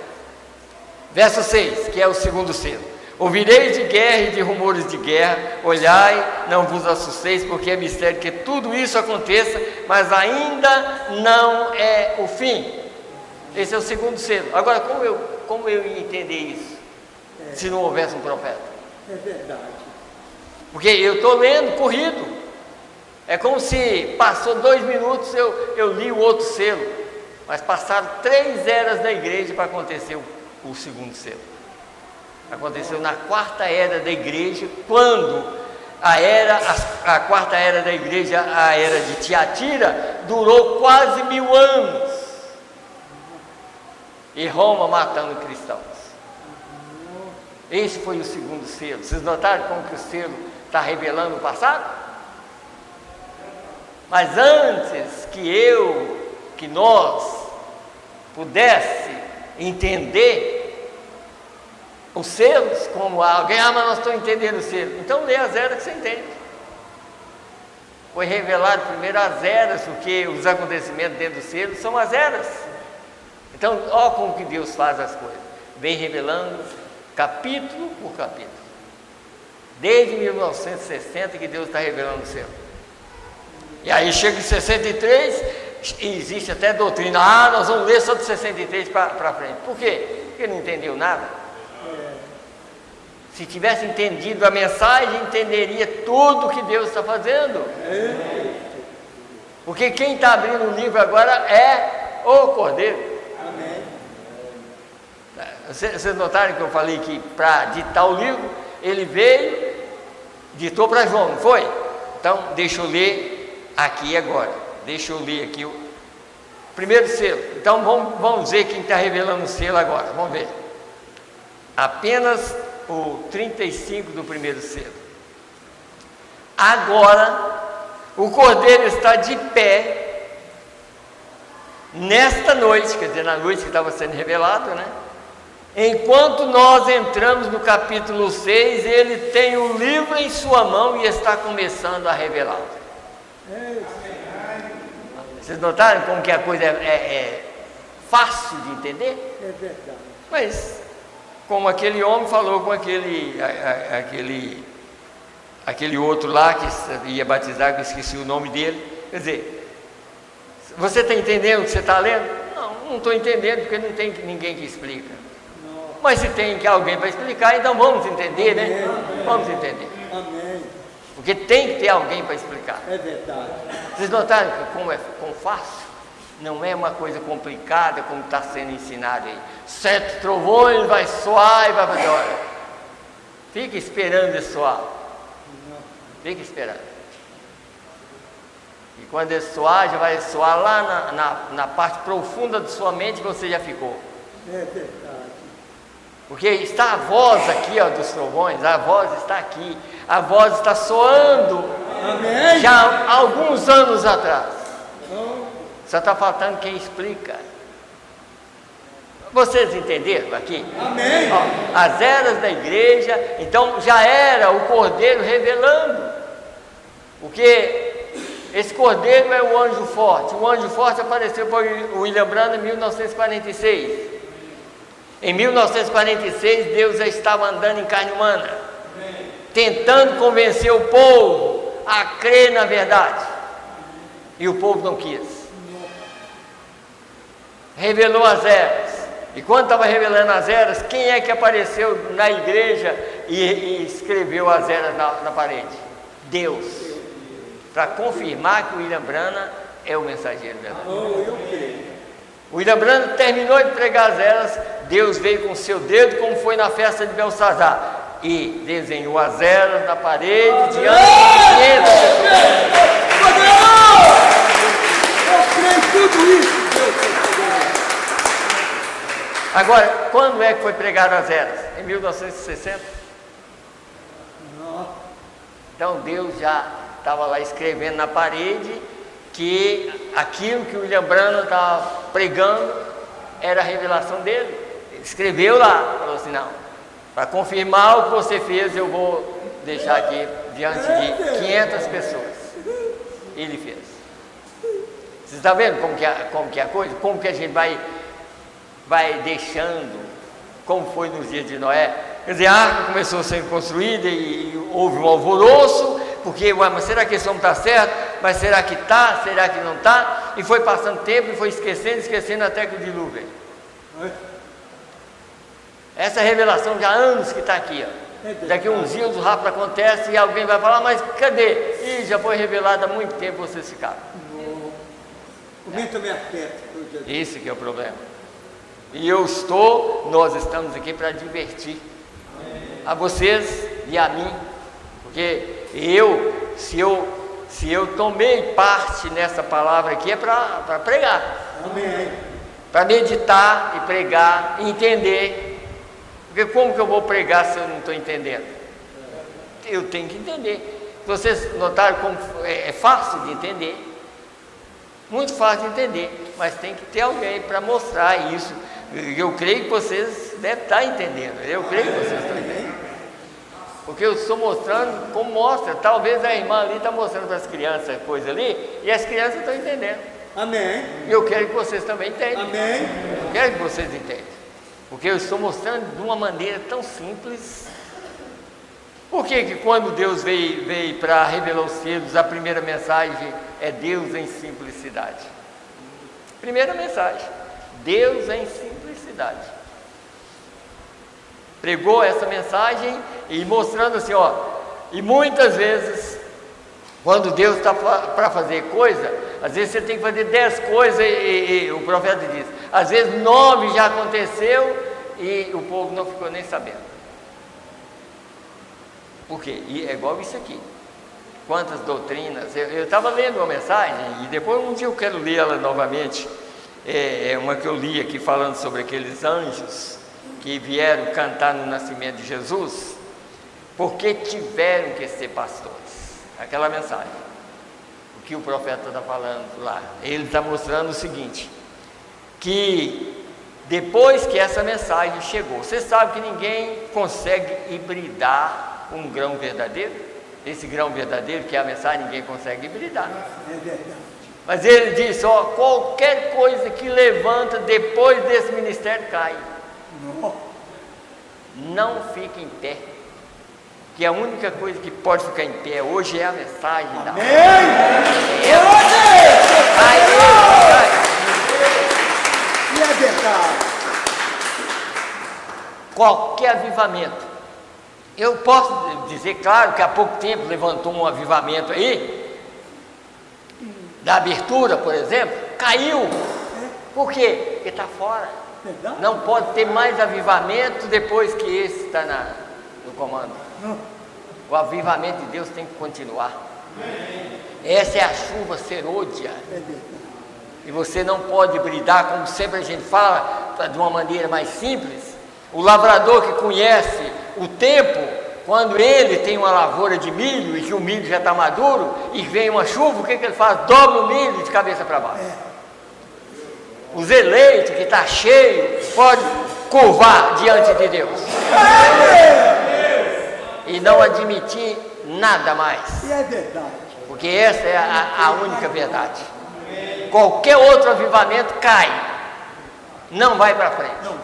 Verso 6, que é o segundo selo. Ouvireis de guerra e de rumores de guerra, olhai, não vos assusteis, porque é mistério que tudo isso aconteça, mas ainda não é o fim. Esse é o segundo selo. Agora, como eu ia entender isso? Se não houvesse um profeta? É verdade. Porque eu estou lendo corrido. É como se passou 2 minutos, eu li o outro selo. Mas passaram 3 eras da igreja para acontecer o segundo selo. Aconteceu na 4ª era da igreja, quando a 4ª era da igreja, a era de Tiatira, durou quase 1000 anos. E Roma matando cristãos. Esse foi o segundo selo. Vocês notaram como que o selo está revelando o passado? Mas antes que nós pudesse entender os selos, como alguém, mas nós estamos entendendo o selo. Então lê as eras que você entende. Foi revelado primeiro as eras, porque os acontecimentos dentro do selo são as eras. Então, olha como que Deus faz as coisas. Vem revelando capítulo por capítulo. Desde 1960 que Deus está revelando o selo. E aí chega em 63, e existe até doutrina. Nós vamos ler só de 63 para frente. Por quê? Porque não entendeu nada. Se tivesse entendido a mensagem, entenderia tudo que Deus está fazendo. Porque quem está abrindo o livro agora é o Cordeiro. Amém. Vocês notaram que eu falei que para ditar o livro, ele veio, ditou para João, não foi? Então, deixa eu ler aqui agora. Deixa eu ler aqui o primeiro selo. Então, vamos ver quem está revelando o selo agora. Vamos ver. Apenas o 35 do primeiro selo. Agora, o Cordeiro está de pé, nesta noite, quer dizer, na noite que estava sendo revelado, né? Enquanto nós entramos no capítulo 6, ele tem o livro em sua mão e está começando a revelá-lo. Vocês notaram como que a coisa é fácil de entender? É verdade. Mas, como aquele homem falou com aquele outro lá que ia batizar, que eu esqueci o nome dele, quer dizer, você está entendendo o que você está lendo? Não estou entendendo, porque não tem ninguém que explica. Não. Mas se tem alguém para explicar, então vamos entender, né? Vamos entender. Amém. Porque tem que ter alguém para explicar. É verdade. Vocês notaram que como é fácil? Não é uma coisa complicada como está sendo ensinado aí. 7 trovões, vai soar e vai fazer. Olha, fica esperando ele soar. Fica esperando. E quando ele soar, já vai soar lá na parte profunda de sua mente que você já ficou. É verdade. Porque está a voz aqui, ó, dos trovões, a voz está aqui. A voz está soando. Amém. Já há alguns anos atrás. Não. Só está faltando quem explica. Vocês entenderam aqui? Amém. Ó, as eras da igreja, então já era o Cordeiro revelando. Porque esse Cordeiro é o anjo forte. O anjo forte apareceu para o William Branham em 1946. Em 1946, Deus já estava andando em carne humana, tentando convencer o povo a crer na verdade. E o povo não quis. Revelou as eras. E quando estava revelando as eras, quem é que apareceu na igreja e escreveu as eras na parede? Deus. Para confirmar que o William Branham é o mensageiro verdadeiro. Oh, eu creio. O William Branham terminou de pregar as eras, Deus veio com o seu dedo, como foi na festa de Belsazar, e desenhou as eras na parede diante de 500 pessoas. Eu creio em tudo isso. Agora, quando é que foi pregado as eras? Em 1960? Não. Então Deus já estava lá escrevendo na parede que aquilo que o William Branham estava pregando era a revelação dele. Ele escreveu lá, falou assim, não, para confirmar o que você fez, eu vou deixar aqui diante de 500 pessoas. Ele fez. Você está vendo como que é a coisa? Como que a gente vai deixando, como foi nos dias de Noé. Quer dizer, a arca começou a ser construída e houve um alvoroço, porque, mas será que esse homem está certo? Mas será que está? Será que não está? E foi passando tempo e foi esquecendo até que o dilúvio veio. Essa revelação já há anos que está aqui, ó. Daqui a uns dias o rapto acontece e alguém vai falar, mas cadê? Ih, já foi revelado há muito tempo, vocês ficaram. Comenta-me aperta. Esse que é o problema. E nós estamos aqui para divertir a vocês e a mim, porque se eu tomei parte nessa palavra aqui é para pregar. Amém. Para meditar e pregar e entender. Porque como que eu vou pregar se eu não estou entendendo? Eu tenho que entender. Vocês notaram como é fácil de entender? Muito fácil de entender, mas tem que ter alguém para mostrar isso. Eu creio que vocês devem estar entendendo. Eu creio que vocês estão entendendo. Porque eu estou mostrando como mostra. Talvez a irmã ali está mostrando para as crianças coisa ali, e as crianças estão entendendo. Amém. E eu quero que vocês também entendam. Amém. Eu quero que vocês entendam. Porque eu estou mostrando de uma maneira tão simples. Por que quando Deus veio para revelar os selos, a primeira mensagem é Deus em simplicidade? Primeira mensagem, Deus em simplicidade. Pregou essa mensagem e mostrando assim, ó, e muitas vezes, quando Deus está para fazer coisa, às vezes você tem que fazer 10 coisas e o profeta diz, às vezes 9 já aconteceu e o povo não ficou nem sabendo. Por quê? E é igual isso aqui. Quantas doutrinas, eu estava lendo uma mensagem e depois um dia eu quero ler ela novamente, é uma que eu li aqui falando sobre aqueles anjos que vieram cantar no nascimento de Jesus, porque tiveram que ser pastores. Aquela mensagem, o que o profeta está falando lá, ele está mostrando o seguinte, que depois que essa mensagem chegou, você sabe que ninguém consegue hibridar um grão verdadeiro? Esse grão verdadeiro, que é a mensagem, ninguém consegue hibridar. É verdade. Mas ele disse, ó, qualquer coisa que levanta depois desse ministério cai. Não fique em pé. Que a única coisa que pode ficar em pé hoje é a mensagem da Amém. E é verdade. Qualquer avivamento. Eu posso dizer, claro, que há pouco tempo levantou um avivamento aí, da abertura, por exemplo, caiu. Por quê? Porque está fora. Verdade. Não pode ter mais avivamento depois que esse está no comando. Não. O avivamento de Deus tem que continuar. Essa é a chuva serôdia. É verdade. E você não pode bridar, como sempre a gente fala, de uma maneira mais simples. O lavrador que conhece o tempo, quando ele tem uma lavoura de milho e que o milho já está maduro e vem uma chuva, o que ele faz? Dobra o milho de cabeça para baixo. Os eleitos que está cheio, pode curvar diante de Deus. E não admitir nada mais. E é verdade. Porque essa é a única verdade. Qualquer outro avivamento cai. Não vai para frente. Não.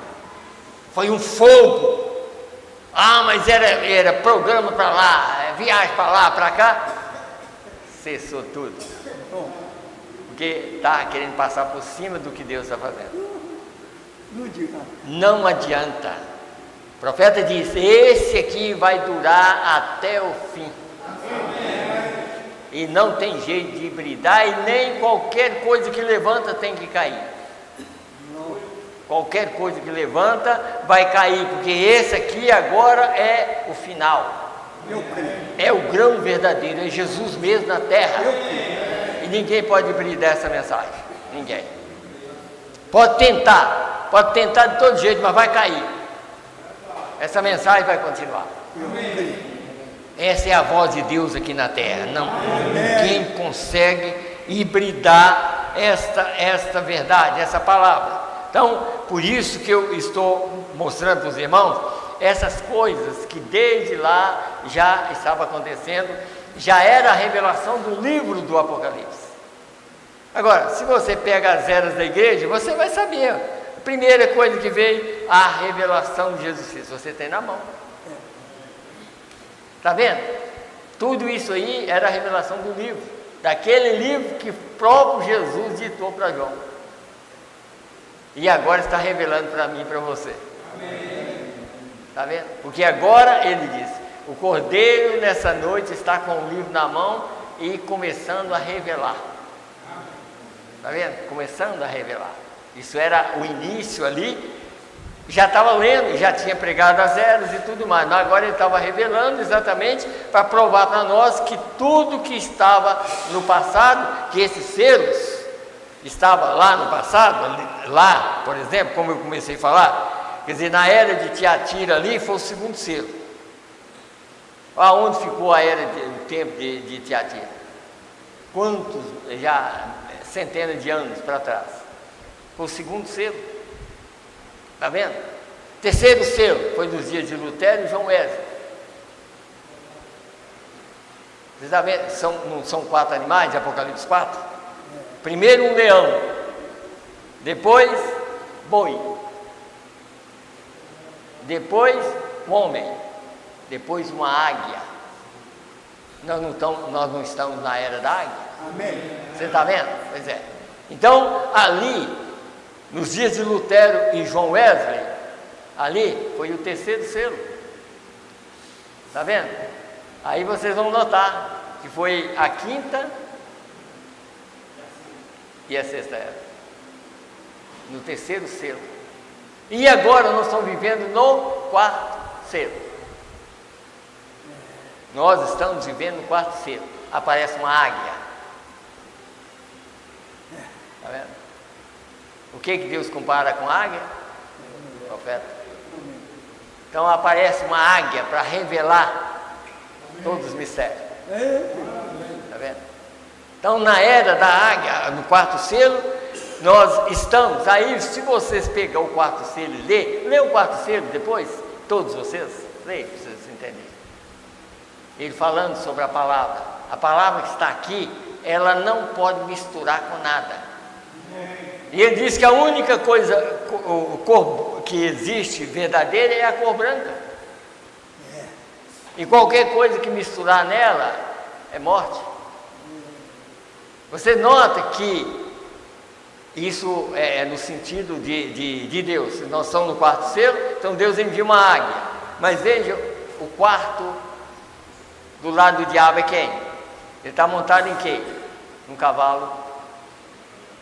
Foi um fogo. Ah, mas era programa para lá, viagem para lá, para cá. Cessou tudo. Porque está querendo passar por cima do que Deus está fazendo. Não diga. Não adianta. O profeta disse, esse aqui vai durar até o fim. E não tem jeito de hibridar, e nem qualquer coisa que levanta tem que cair. Qualquer coisa que levanta vai cair, porque esse aqui agora é o final. Eu creio. É o grão verdadeiro, é Jesus mesmo na terra. E ninguém pode hibridar essa mensagem. Ninguém. Pode tentar de todo jeito, mas vai cair. Essa mensagem vai continuar. Essa é a voz de Deus aqui na terra. Não, ninguém consegue hibridar esta verdade, essa palavra. Então, por isso que eu estou mostrando para os irmãos essas coisas que desde lá já estava acontecendo, já era a revelação do livro do Apocalipse. Agora, se você pega as eras da igreja, você vai saber. A primeira coisa que veio, a revelação de Jesus Cristo, você tem na mão. Está vendo? Tudo isso aí era a revelação do livro, daquele livro que o próprio Jesus ditou para João. E agora está revelando para mim e para você. Está vendo? Porque agora ele diz: o Cordeiro nessa noite está com o livro na mão e começando a revelar. Está vendo? Começando a revelar. Isso era o início ali. Já estava lendo, já tinha pregado as eras e tudo mais. Mas agora ele estava revelando exatamente para provar para nós que tudo que estava no passado, que esses selos estava lá no passado, lá, por exemplo, como eu comecei a falar, quer dizer, na era de Tiatira ali foi o segundo selo. Aonde ficou a era o tempo de Tiatira? Quantos, já centenas de anos para trás? Foi o segundo selo. Está vendo? Terceiro selo foi dos dias de Lutero e João Wesley. Vocês estão vendo? Não são 4 animais de Apocalipse 4? Primeiro um leão, depois boi, depois um homem, depois uma águia. Nós não estamos na era da águia. Amém. Você está vendo? Pois é. Então, ali, nos dias de Lutero e João Wesley, ali foi o terceiro selo. Está vendo? Aí vocês vão notar que foi a quinta e a sexta era. No terceiro selo. E agora nós estamos vivendo no quarto selo. Nós estamos vivendo no quarto selo. Aparece uma águia. Está vendo? O que Deus compara com águia? Profeta. Então aparece uma águia para revelar todos os mistérios. Está vendo? Então, na era da águia, no quarto selo, nós estamos. Aí, se vocês pegar o quarto selo e lê o quarto selo depois, todos vocês, lê para vocês entenderem. Ele falando sobre a palavra que está aqui, ela não pode misturar com nada. E ele diz que a única coisa, cor que existe verdadeira é a cor branca. E qualquer coisa que misturar nela é morte. Você nota que isso é no sentido de Deus. Nós estamos no quarto selo, então Deus envia uma águia. Mas veja, o quarto do lado do diabo é quem? Ele está montado em quê? Um cavalo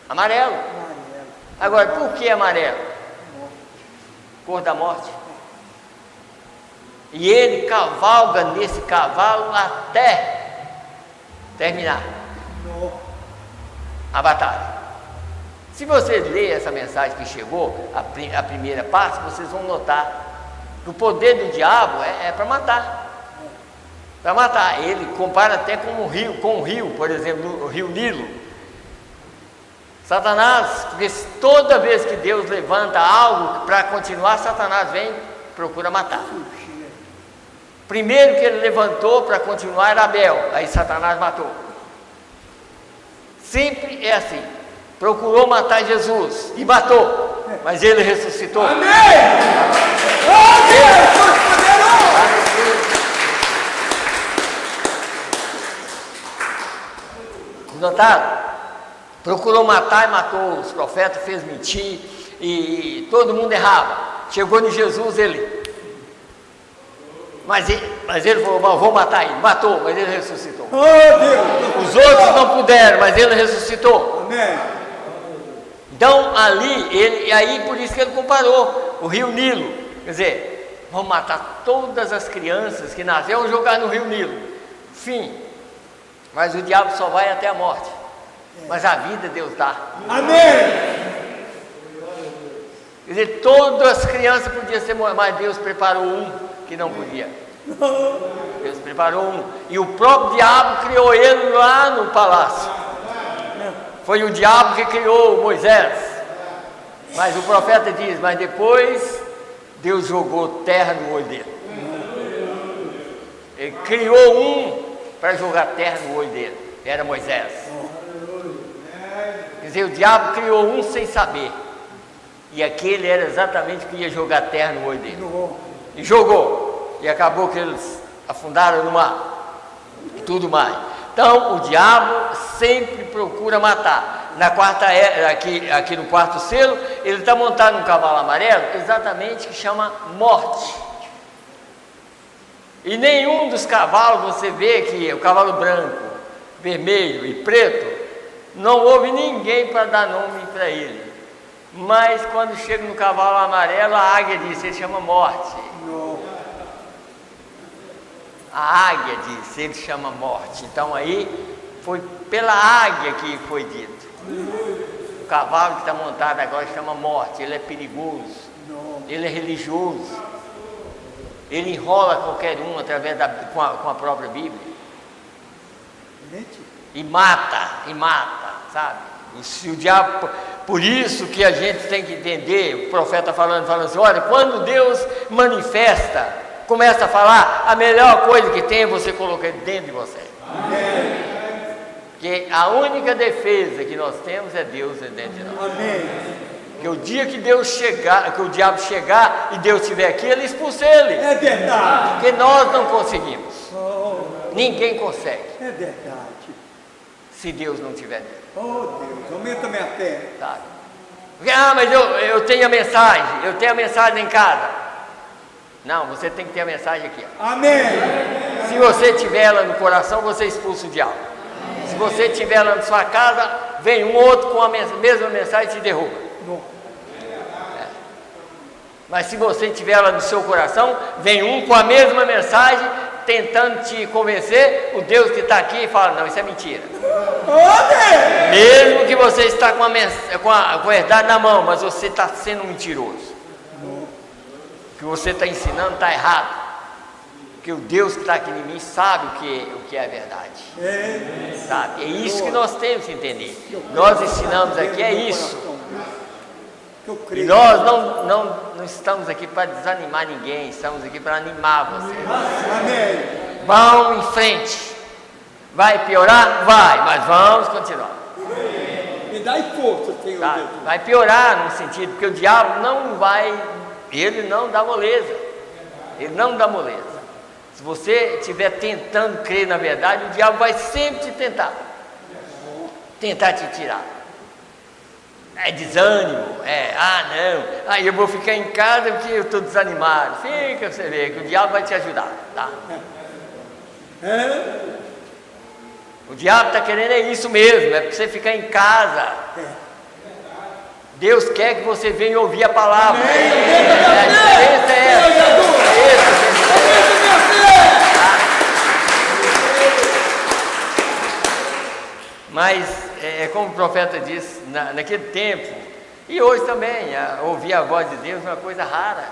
amarelo. Agora, por que amarelo? Cor da morte. E ele cavalga nesse cavalo até terminar a batalha. Se você ler essa mensagem que chegou, a primeira parte, vocês vão notar que o poder do diabo é para matar. Para matar. Ele compara até com o rio, por exemplo, o rio Nilo. Satanás, porque toda vez que Deus levanta algo para continuar, Satanás vem e procura matar. Primeiro que ele levantou para continuar era Abel, aí Satanás matou. Sempre é assim. Procurou matar Jesus e matou, mas ele ressuscitou. Amém! Oh, Deus poderoso! Notaram? Procurou matar e matou os profetas, fez mentir e todo mundo errava. Chegou em Jesus, mas ele falou, vou matar ele. Matou, mas ele ressuscitou. Oh, Deus! Os outros não puderam, mas ele ressuscitou. Amém. Então ali, aí por isso que ele comparou o rio Nilo. Quer dizer, vão matar todas as crianças que nasceram, vão jogar no rio Nilo. Fim. Mas o diabo só vai até a morte. Mas a vida Deus dá. Amém. Quer dizer, todas as crianças podiam ser mortas, mas Deus preparou um que não podia. Deus preparou um. E o próprio diabo criou ele lá no palácio. Foi o diabo que criou Moisés. Mas o profeta diz, mas depois Deus jogou terra no olho dele. Ele criou um para jogar terra no olho dele. Era Moisés. Quer dizer, o diabo criou um sem saber. E aquele era exatamente o que ia jogar terra no olho dele. E jogou. E acabou que eles afundaram no mar. E tudo mais. Então, o diabo sempre procura matar. na quarta era, aqui no quarto selo, ele está montado num cavalo amarelo, exatamente, que chama morte. E nenhum dos cavalos, você vê que o cavalo branco, vermelho e preto, não houve ninguém para dar nome para ele. Mas quando chega no cavalo amarelo, a águia disse, ele chama morte. A águia disse, ele chama morte. Então aí foi pela águia que foi dito. O cavalo que está montado agora chama morte. Ele é perigoso, ele é religioso, ele enrola qualquer um através com a própria Bíblia e mata, sabe? O diabo, por isso que a gente tem que entender, o profeta falando assim, olha, quando Deus manifesta, começa a falar, a melhor coisa que tem é você colocar dentro de você. Amém. Porque a única defesa que nós temos é Deus dentro de nós. Amém. Que o dia que Deus chegar, que o diabo chegar e Deus estiver aqui, ele expulsa ele. É verdade. Porque nós não conseguimos. Ninguém consegue. É verdade. Se Deus não estiver dentro. Oh Deus, aumenta minha fé. Tá. Mas eu tenho a mensagem em casa. Não, você tem que ter a mensagem aqui. Ó. Amém. Se você tiver ela no coração, você expulsa o diabo. Amém. Se você tiver ela na sua casa, vem um outro com a mesma mensagem e te derruba. É. Mas se você tiver ela no seu coração, vem um com a mesma mensagem, tentando te convencer, o Deus que está aqui fala, não, isso é mentira. Mesmo que você está com a verdade na mão, mas você está sendo mentiroso. O que você está ensinando está errado. Porque o Deus que está aqui em mim sabe o que é a verdade. Sabe? É isso que nós temos que entender. Nós ensinamos aqui, é isso. E nós não estamos aqui para desanimar ninguém, estamos aqui para animar você. Amém. Vão em frente. Vai piorar? Vai, mas vamos continuar. Me dá força, Senhor. Tá? Vai piorar no sentido, porque o diabo ele não dá moleza. Ele não dá moleza. Se você estiver tentando crer na verdade, o diabo vai sempre te tentar te tirar. É desânimo, não, eu vou ficar em casa porque eu estou desanimado. Fica, você vê que o diabo vai te ajudar, tá? O diabo está querendo isso mesmo, é para você ficar em casa. Deus quer que você venha ouvir a palavra. A diferença é essa. Mas, como o profeta disse, naquele tempo, e hoje também, ouvir a voz de Deus é uma coisa rara.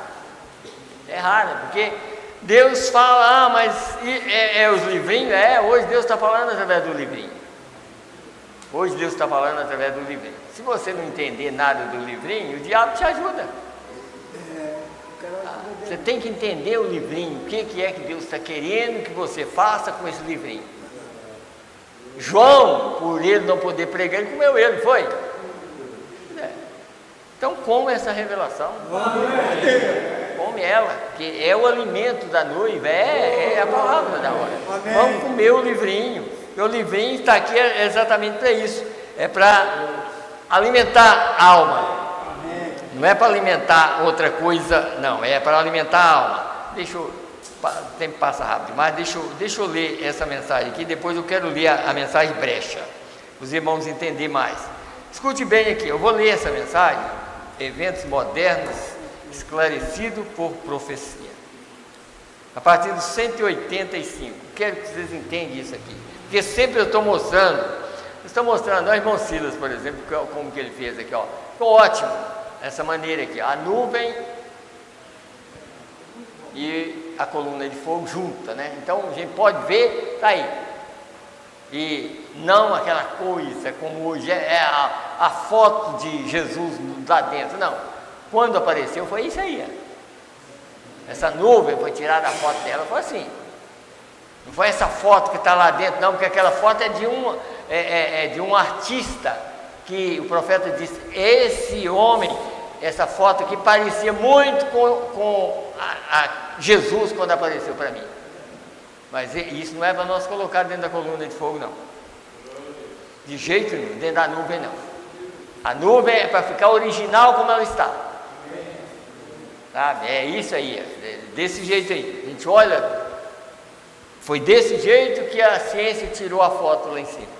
É rara, porque Deus fala, mas os livrinhos? Hoje Deus está falando através do livrinho. Hoje Deus está falando através do livrinho. Se você não entender nada do livrinho, o diabo te ajuda. Você tem que entender o livrinho, o que é que Deus está querendo que você faça com esse livrinho. João, por ele não poder pregar, ele comeu ele, não foi? Então come essa revelação. Come ela, que é o alimento da noiva, é a palavra da hora. Vamos comer o livrinho. E o livrinho está aqui exatamente para isso. É para alimentar a alma. Não é para alimentar outra coisa, não. É para alimentar a alma. O tempo passa rápido, mas deixa eu ler essa mensagem aqui, depois eu quero ler a mensagem brecha, os irmãos entender mais. Escute bem aqui, eu vou ler essa mensagem, eventos modernos, esclarecido por profecia. A partir do 185, quero que vocês entendam isso aqui, porque sempre eu estou mostrando, ó, irmão Silas, por exemplo, como que ele fez aqui, ó, ficou ótimo, essa maneira aqui, a nuvem e a coluna de fogo junta, né? Então a gente pode ver, tá aí. E não aquela coisa como hoje é a foto de Jesus lá dentro, não. Quando apareceu foi isso aí. Essa nuvem foi tirada a foto dela, foi assim. Não foi essa foto que está lá dentro, não, porque aquela foto é de um artista que o profeta disse, esse homem, essa foto aqui parecia muito com Jesus quando apareceu para mim. Mas isso não é para nós colocar dentro da coluna de fogo, não. De jeito nenhum, dentro da nuvem, não. A nuvem é para ficar original como ela está. Sabe? É isso aí, desse jeito aí. A gente olha, foi desse jeito que a ciência tirou a foto lá em cima.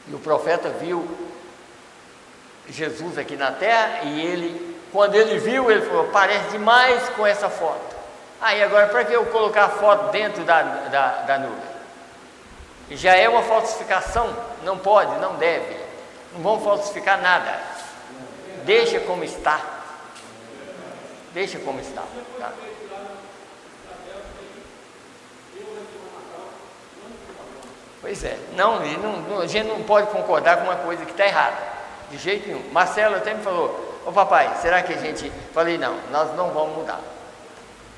E o profeta viu Jesus aqui na terra e ele, quando ele viu, ele falou, parece demais com essa foto. Aí agora, para que eu colocar a foto dentro da nuvem? Já é uma falsificação, não pode, não deve. Não vão falsificar nada. Deixa como está. Deixa como está. Tá? Pois é, a gente não pode concordar com uma coisa que está errada, de jeito nenhum. Marcelo até me falou, ô papai, será que a gente... Falei, não, nós não vamos mudar.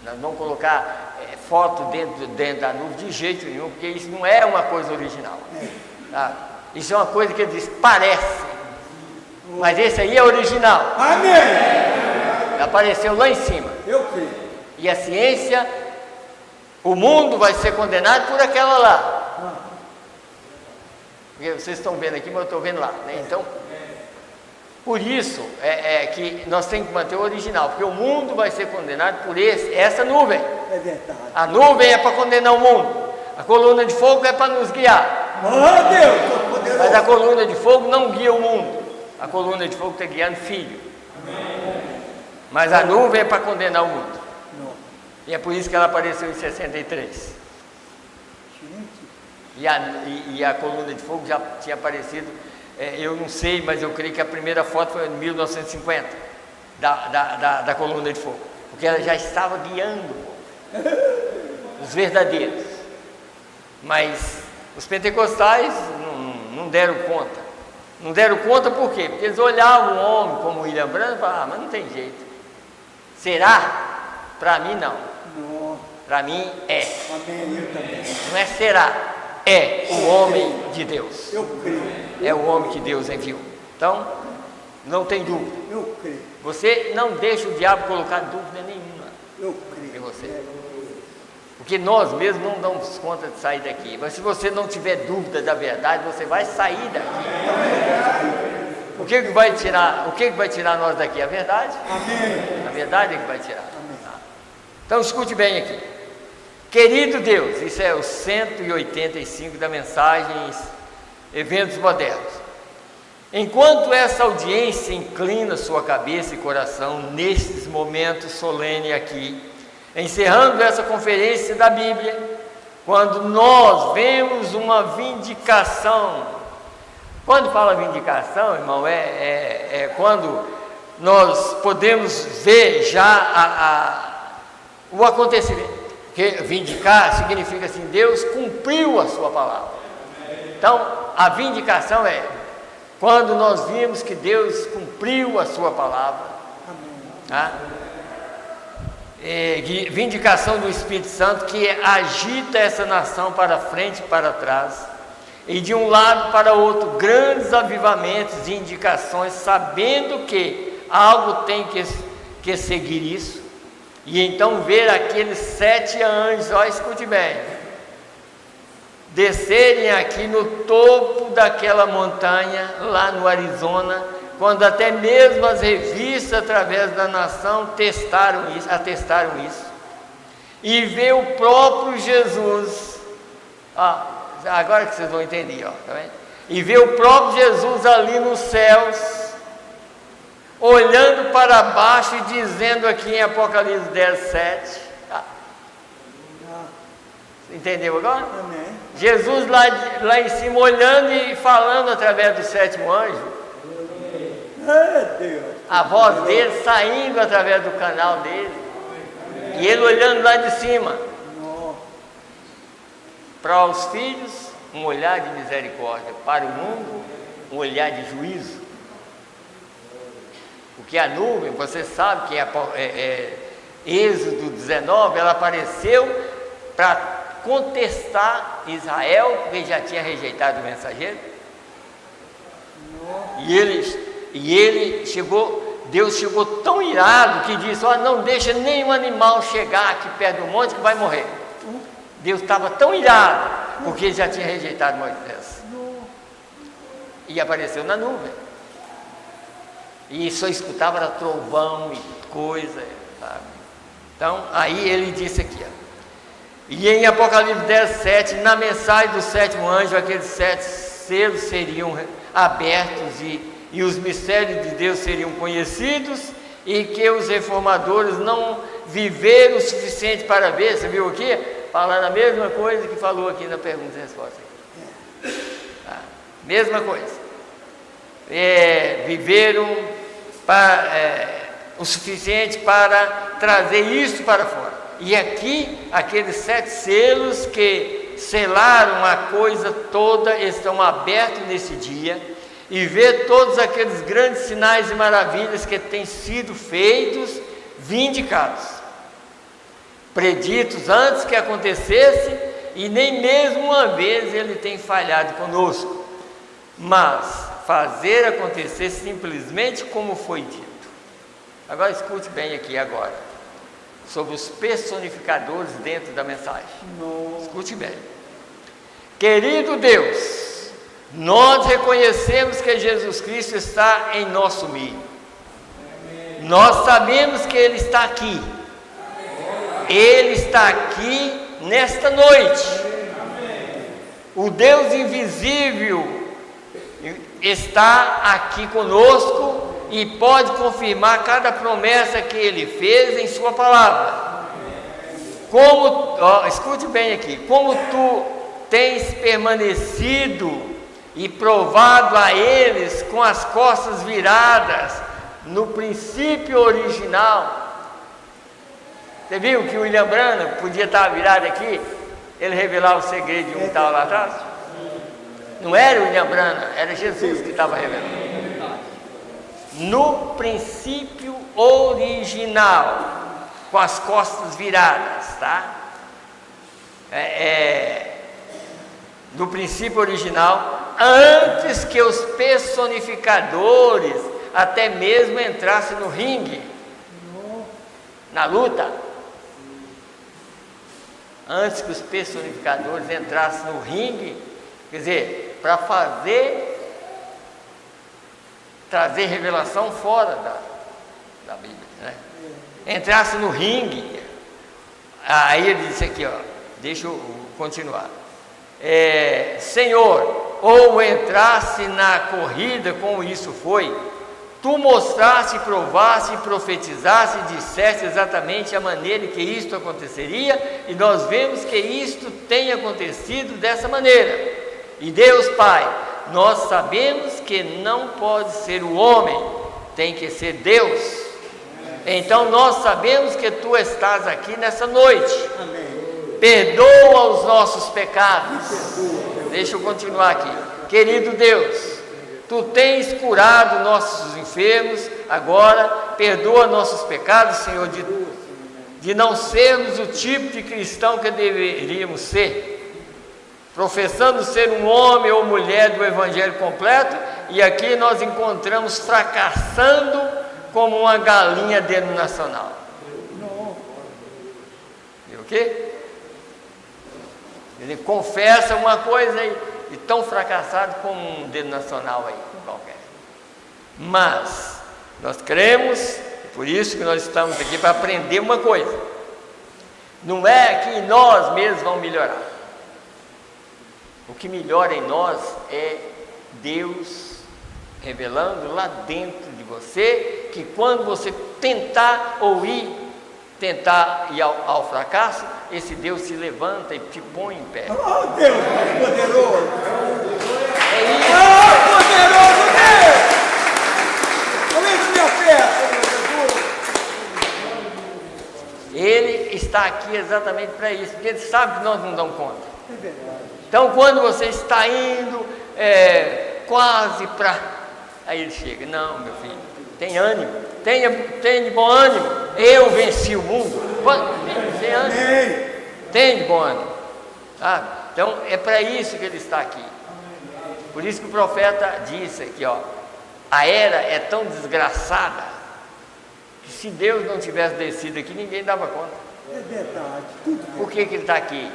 Nós vamos colocar foto dentro da nuvem de jeito nenhum, porque isso não é uma coisa original. Tá? Isso é uma coisa que ele diz, parece. Mas esse aí é original. Amém. Apareceu lá em cima. Eu creio. E a ciência, o mundo vai ser condenado por aquela lá. Porque vocês estão vendo aqui, mas eu estou vendo lá. Né? Então, por isso que nós temos que manter o original, porque o mundo vai ser condenado por essa nuvem. É verdade. A nuvem é para condenar o mundo. A coluna de fogo é para nos guiar. Oh, Deus, poderoso. Mas a coluna de fogo não guia o mundo. A coluna de fogo está guiando filho. Mas a nuvem é para condenar o mundo. Não. E é por isso que ela apareceu em 63. E a coluna de fogo já tinha aparecido, eu não sei, mas eu creio que a primeira foto foi em 1950, da coluna de fogo. Porque ela já estava guiando os verdadeiros. Mas os pentecostais não deram conta. Não deram conta por quê? Porque eles olhavam o homem como William Branham e falavam, mas não tem jeito. Será? Para mim não. Para mim é. Amém, eu também. Não é será, é o homem de Deus. Eu creio. É o homem que Deus enviou. Então, não tem dúvida. Eu creio. Você não deixa o diabo colocar dúvida nenhuma Eu creio. em você. Porque nós mesmos não damos conta de sair daqui. Mas se você não tiver dúvida da verdade, você vai sair daqui. O que vai tirar nós daqui? A verdade. Amém. A verdade é que vai tirar. Tá? Então escute bem aqui. Querido Deus, isso é o 185 da mensagem Eventos Modernos. Enquanto essa audiência inclina sua cabeça e coração nesses momentos solenes aqui, encerrando essa conferência da Bíblia, quando nós vemos uma vindicação, quando fala vindicação, irmão, é quando nós podemos ver já o acontecimento, porque vindicar significa assim, Deus cumpriu a sua palavra. Então, a vindicação é quando nós vimos que Deus cumpriu a sua palavra, tá? Vindicação do Espírito Santo que agita essa nação para frente e para trás, e de um lado para outro, grandes avivamentos e indicações, sabendo que algo tem que seguir isso, e então ver aqueles 7 anjos, ó, escute bem, descerem aqui no topo daquela montanha, lá no Arizona, quando até mesmo as revistas através da nação atestaram isso, e ver o próprio Jesus, agora que vocês vão entender, tá vendo? E ver o próprio Jesus ali nos céus, olhando para baixo e dizendo aqui em Apocalipse 10:7, entendeu agora? Amém. Jesus lá em cima olhando e falando através do 7º anjo, Deus. a voz dele saindo através do canal dele, e ele olhando lá de cima. Para os filhos, um olhar de misericórdia, para o mundo, um olhar de juízo. Porque a nuvem, você sabe que Êxodo 19, ela apareceu para contestar Israel, porque já tinha rejeitado o mensageiro. Deus chegou tão irado que disse, não deixa nenhum animal chegar aqui perto do monte que vai morrer. Deus estava tão irado, porque ele já tinha rejeitado Moisés. e apareceu na nuvem. E só escutava era trovão e coisa, sabe? Então, aí ele disse aqui, ó. E em Apocalipse 10:7, na mensagem do sétimo anjo, aqueles 7 selos seriam abertos e os mistérios de Deus seriam conhecidos, e que os reformadores não viveram o suficiente para ver. Você viu aqui? Falando a mesma coisa que falou aqui na pergunta e resposta. Mesma coisa. Viveram o suficiente para trazer isso para fora. E aqui, aqueles 7 selos que selaram a coisa toda estão abertos nesse dia, e ver todos aqueles grandes sinais e maravilhas que têm sido feitos, vindicados, preditos antes que acontecesse, e nem mesmo uma vez ele tem falhado conosco, mas fazer acontecer simplesmente como foi dito. Agora escute bem aqui agora, sobre os personificadores dentro da mensagem. Escute bem. Querido Deus, nós reconhecemos que Jesus Cristo está em nosso meio. Nós sabemos que Ele está aqui. Ele está aqui nesta noite. O Deus invisível está aqui conosco e pode confirmar cada promessa que Ele fez em sua palavra. Escute bem aqui, como tu tens permanecido e provado a eles com as costas viradas no princípio original. Você viu que o William Branham podia estar virado aqui, ele revelava o segredo de um que estava lá atrás? Não era o William Branham, era Jesus que estava revelando. No princípio original, com as costas viradas, tá? Do princípio original, antes que os personificadores até mesmo entrassem no ringue, na luta. Antes que os personificadores entrassem no ringue, quer dizer, para trazer revelação fora da Bíblia, né? Entrasse no ringue. Aí ele disse aqui, ó, deixa eu continuar. Senhor, ou entrasse na corrida como isso foi, tu mostraste, provaste, profetizaste e disseste exatamente a maneira que isto aconteceria, e nós vemos que isto tem acontecido dessa maneira. E Deus Pai, nós sabemos que não pode ser o homem, tem que ser Deus. Então nós sabemos que tu estás aqui nessa noite. Perdoa os nossos pecados. Deixa eu continuar aqui. Querido Deus, tu tens curado nossos enfermos, agora perdoa nossos pecados, Senhor, de não sermos o tipo de cristão que deveríamos ser, professando ser um homem ou mulher do evangelho completo, e aqui nós encontramos fracassando como uma galinha denominacional. Viu o quê? Ele confessa uma coisa e tão fracassado como um denominacional aí, qualquer. Mas nós cremos, por isso que nós estamos aqui para aprender uma coisa. Não é que nós mesmos vamos melhorar. O que melhora em nós é Deus revelando lá dentro de você, que quando você tentar ir ao fracasso, esse Deus se levanta e te põe em pé. Oh, Deus poderoso! É isso. Oh, poderoso Deus! Aumenta minha fé, Senhor Jesus! Ele está aqui exatamente para isso, porque Ele sabe que nós não damos conta. É verdade. Então, quando você está indo quase para... Aí Ele chega, não, meu filho, tem ânimo, tenha de bom ânimo, eu venci o mundo. Tem ânimo, tem de bom ânimo. Então, é para isso que Ele está aqui. Por isso que o profeta disse aqui, ó, a era é tão desgraçada, que se Deus não tivesse descido aqui, ninguém dava conta. É verdade, tudo bem. Por que Ele está aqui?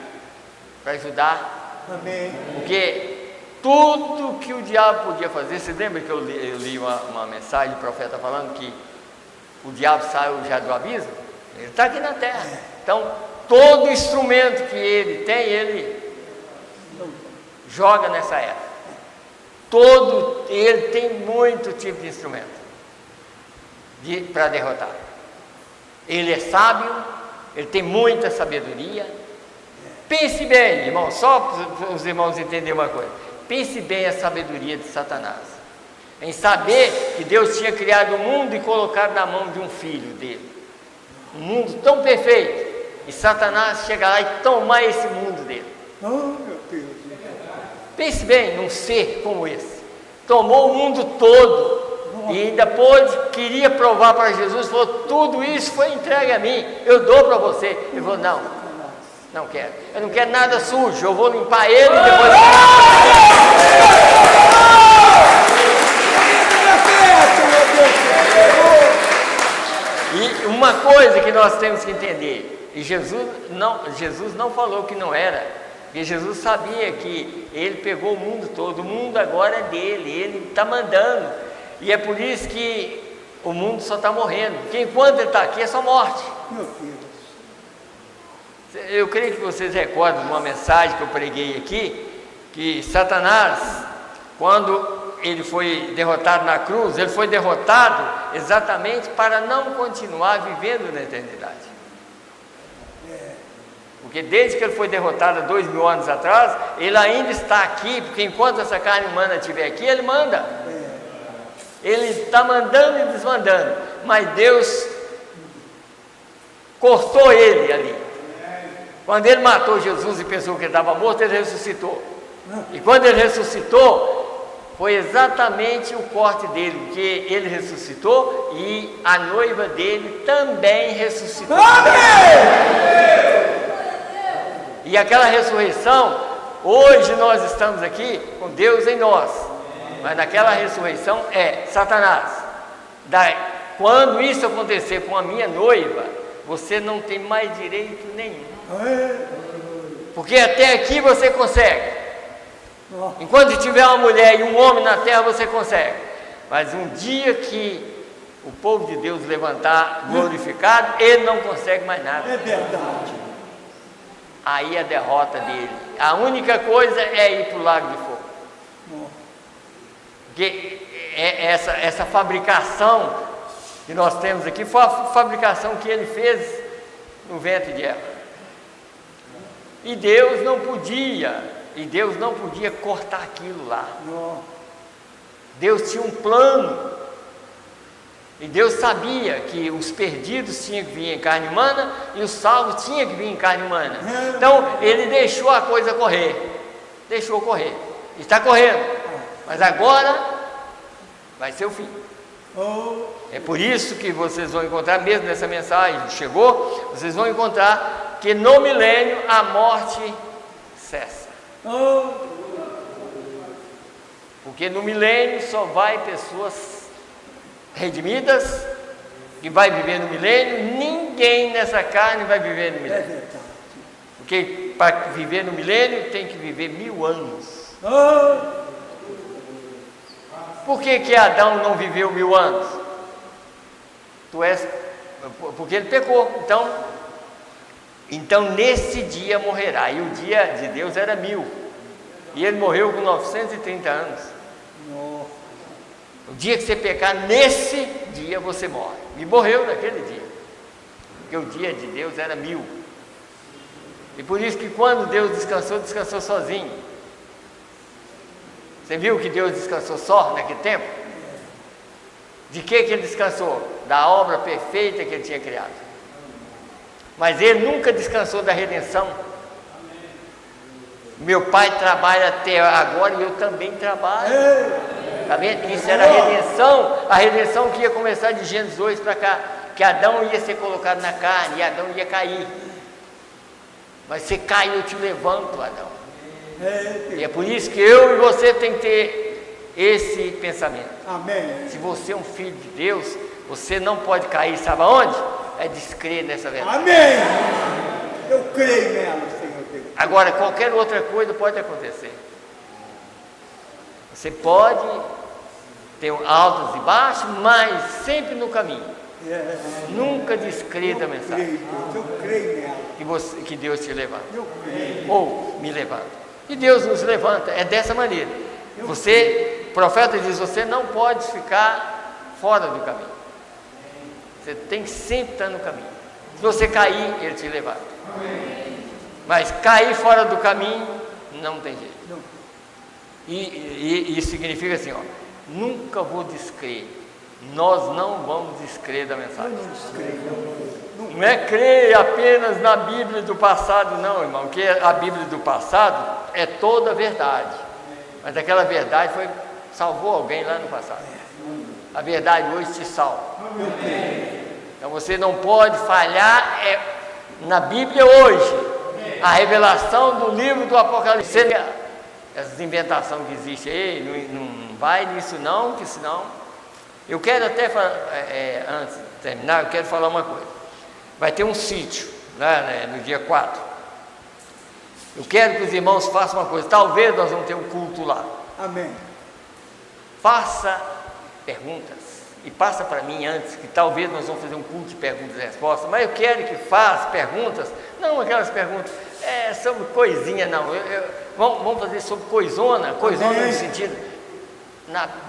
Para ajudar. Amém. Porque tudo que o diabo podia fazer. Você lembra que eu li uma mensagem do profeta falando que o diabo saiu já do abismo? Ele está aqui na terra. Então, todo instrumento que ele tem, ele joga nessa era. Ele tem muito tipo de instrumento para derrotar. Ele é sábio, ele tem muita sabedoria. Pense bem, irmão, só para os irmãos entenderem uma coisa. Pense bem a sabedoria de Satanás, em saber que Deus tinha criado o mundo e colocado na mão de um filho dele. Um mundo tão perfeito, e Satanás chega lá e tomar esse mundo dele. Oh, meu Deus. Pense bem num ser como esse. Tomou o mundo todo e ainda queria provar para Jesus, falou, tudo isso foi entregue a mim, eu dou para você. Ele falou, não quero, eu não quero nada sujo, eu vou limpar ele e depois... E uma coisa que nós temos que entender, e Jesus não falou que não era, porque Jesus sabia que ele pegou o mundo todo, o mundo agora é dele, ele está mandando, e é por isso que o mundo só está morrendo, porque enquanto ele está aqui é só morte. Meu Deus. Eu creio que vocês recordam de uma mensagem que eu preguei aqui, que Satanás, quando ele foi derrotado na cruz, ele foi derrotado exatamente para não continuar vivendo na eternidade. Porque desde que ele foi derrotado há 2000 anos atrás, ele ainda está aqui, porque enquanto essa carne humana estiver aqui, ele manda. Ele está mandando e desmandando, mas Deus cortou ele ali. Quando ele matou Jesus e pensou que ele estava morto, ele ressuscitou. E quando ele ressuscitou, foi exatamente o corte dele, porque ele ressuscitou e a noiva dele também ressuscitou. E aquela ressurreição, hoje nós estamos aqui com Deus em nós, mas naquela ressurreição é Satanás. Quando isso acontecer com a minha noiva, você não tem mais direito nenhum. Porque até aqui você consegue. Enquanto tiver uma mulher e um homem na terra, você consegue. Mas um dia que o povo de Deus levantar glorificado, ele não consegue mais nada. É verdade. Aí a derrota dele, a única coisa é ir para o lago de fogo. Porque essa fabricação que nós temos aqui foi a fabricação que ele fez no ventre de Eva. E Deus não podia cortar aquilo lá. Deus tinha um plano. E Deus sabia que os perdidos tinham que vir em carne humana e os salvos tinham que vir em carne humana. Então, ele deixou a coisa correr. Deixou correr. Está correndo. Mas agora vai ser o fim. É por isso que vocês vão encontrar, mesmo nessa mensagem que chegou, vocês vão encontrar que no milênio a morte cessa. Porque no milênio só vai pessoas redimidas, que vai viver no milênio. Ninguém nessa carne vai viver no milênio. Porque para viver no milênio tem que viver 1000 anos. Por que Adão não viveu 1000 anos? Porque ele pecou. Então nesse dia morrerá. E o dia de Deus era 1000. E ele morreu com 930 anos. O dia que você pecar, nesse dia você morre. E morreu naquele dia. Porque o dia de Deus era 1000. E por isso que quando Deus descansou, descansou sozinho. Você viu que Deus descansou só naquele tempo? De que ele descansou? Da obra perfeita que ele tinha criado. Mas ele nunca descansou da redenção. Meu pai trabalha até agora e eu também trabalho. Está vendo? Isso era a redenção que ia começar de Gênesis 2 para cá, que Adão ia ser colocado na carne e Adão ia cair. Mas você cai, eu te levanto, Adão. E é por isso que eu e você tem que ter esse pensamento. Amém. Se você é um filho de Deus, você não pode cair, sabe aonde? É descrer nessa verdade. Amém. Eu creio nela, Senhor Deus. Agora, qualquer outra coisa pode acontecer. Você pode ter altos e baixos, mas sempre no caminho. Nunca descreia da mensagem. Eu creio nela. Que Deus te levanta. Eu creio. Ou me levanta. E Deus nos levanta, é dessa maneira. Você, o profeta diz, você não pode ficar fora do caminho. Você tem que sempre estar no caminho. Se você cair, Ele te levanta. Mas cair fora do caminho, não tem jeito. E isso significa assim, ó, nunca vou descrer. Nós não vamos descrer da mensagem. Não é crer apenas na Bíblia do passado, não, irmão. Porque a Bíblia do passado é toda a verdade. Mas aquela verdade salvou alguém lá no passado. A verdade hoje te salva. Então você não pode falhar na Bíblia hoje. A revelação do livro do Apocalipse. Essas inventações que existem aí, não vai nisso não, que senão... Eu quero até, antes de terminar, eu quero falar uma coisa. Vai ter um sítio, né, no dia 4. Eu quero que os irmãos façam uma coisa. Talvez nós vamos ter um culto lá. Amém. Faça perguntas. E passa para mim antes, que talvez nós vamos fazer um culto de perguntas e respostas. Mas eu quero que faça perguntas, não aquelas perguntas sobre coisinha, não. Vamos fazer sobre coisona no sentido...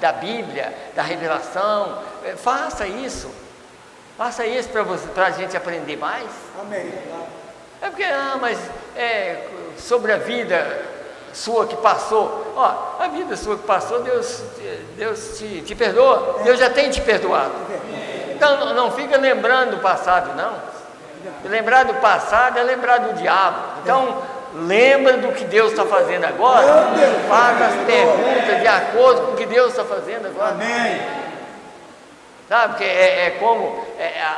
da Bíblia, da revelação. Faça isso para a gente aprender mais. Amém. É porque, mas sobre a vida sua que passou, a vida sua que passou, Deus te perdoa, Deus já tem te perdoado. Então não fica lembrando do passado, não. Lembrar do passado é lembrar do diabo. Então lembra do que Deus está fazendo agora, faz as perguntas de acordo com o que Deus está fazendo agora. Amém. Sabe, porque é como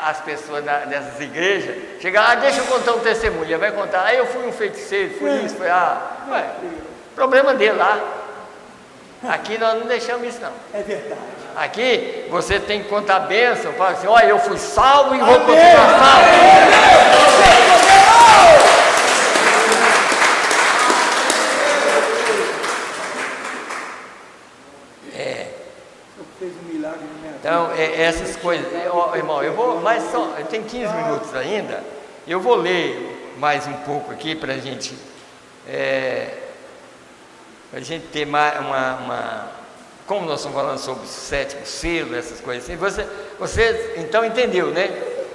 as pessoas dessas igrejas chegam, deixa eu contar um testemunho, vai contar, eu fui um feiticeiro, fui isso, problema dele lá. Aqui nós não deixamos isso não. É verdade. Aqui você tem que contar a bênção, fala assim, eu fui salvo e vou continuar salvo. Então, essas coisas, irmão, eu tenho 15 minutos ainda, eu vou ler mais um pouco aqui para a gente ter mais como nós estamos falando sobre o 7º selo, essas coisas assim, você então entendeu, né,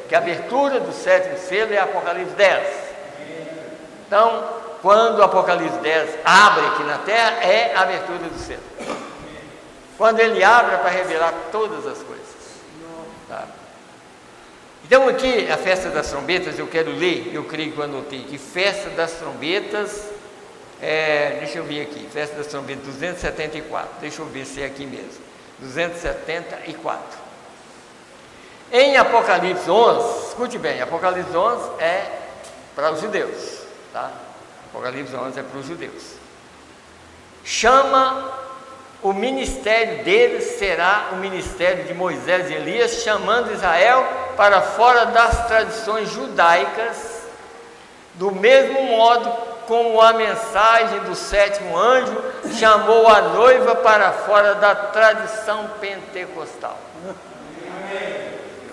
que a abertura do 7º selo é Apocalipse 10. Então, quando o Apocalipse 10 abre aqui na terra, é a abertura do selo. Quando ele abre para revelar todas as coisas. Tá? Então aqui, a festa das trombetas, eu quero ler, eu creio que eu anotei aqui, festa das trombetas, deixa eu ver aqui, festa das trombetas 274, deixa eu ver se é aqui mesmo, 274. Em Apocalipse 11, escute bem, Apocalipse 11 é para os judeus, tá? Apocalipse 11 é para os judeus. O ministério deles será o ministério de Moisés e Elias, chamando Israel para fora das tradições judaicas, do mesmo modo como a mensagem do 7º anjo chamou a noiva para fora da tradição pentecostal.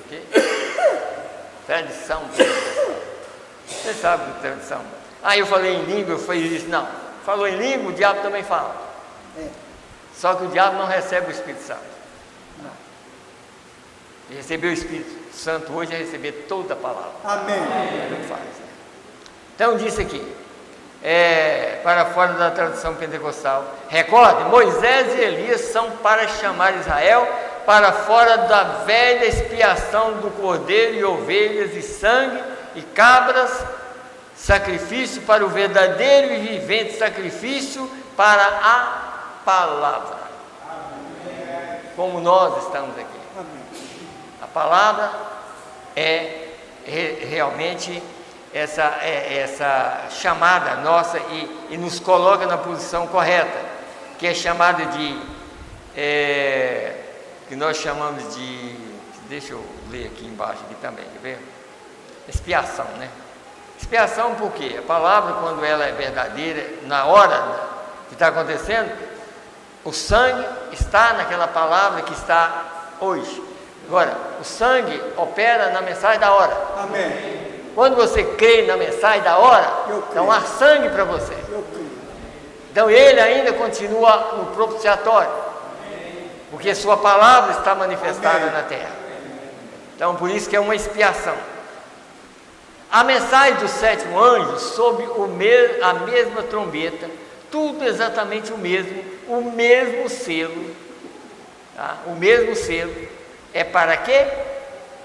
Okay? Tradição pentecostal. Você sabe de tradição? Eu falei em língua, eu fiz isso. Não. Falou em língua, o diabo também fala. Só que o diabo não recebe o Espírito Santo. Não. E receber o Espírito Santo hoje é receber toda a palavra. Amém. Não faz, né? Então disse aqui, para fora da tradição pentecostal. Recorde, Moisés e Elias são para chamar Israel para fora da velha expiação do cordeiro e ovelhas e sangue e cabras, sacrifício para o verdadeiro e vivente sacrifício para a palavra. Como nós estamos aqui. A palavra é realmente essa chamada nossa e nos coloca na posição correta, que é chamada de que nós chamamos de, deixa eu ler aqui embaixo aqui também, quer ver? Expiação, né? Expiação por quê? A palavra, quando ela é verdadeira, na hora que está acontecendo, O sangue está naquela palavra que está hoje. Agora, o sangue opera na mensagem da hora. Amém. Quando você crê na mensagem da hora, Eu creio. então há sangue para você. Eu creio. Então ele ainda continua no propiciatório, porque sua palavra está manifestada Amém. na terra. Então por isso que é uma expiação. A mensagem do sétimo anjo, sob a mesma trombeta, tudo exatamente o mesmo selo, tá? O mesmo selo, é para quê?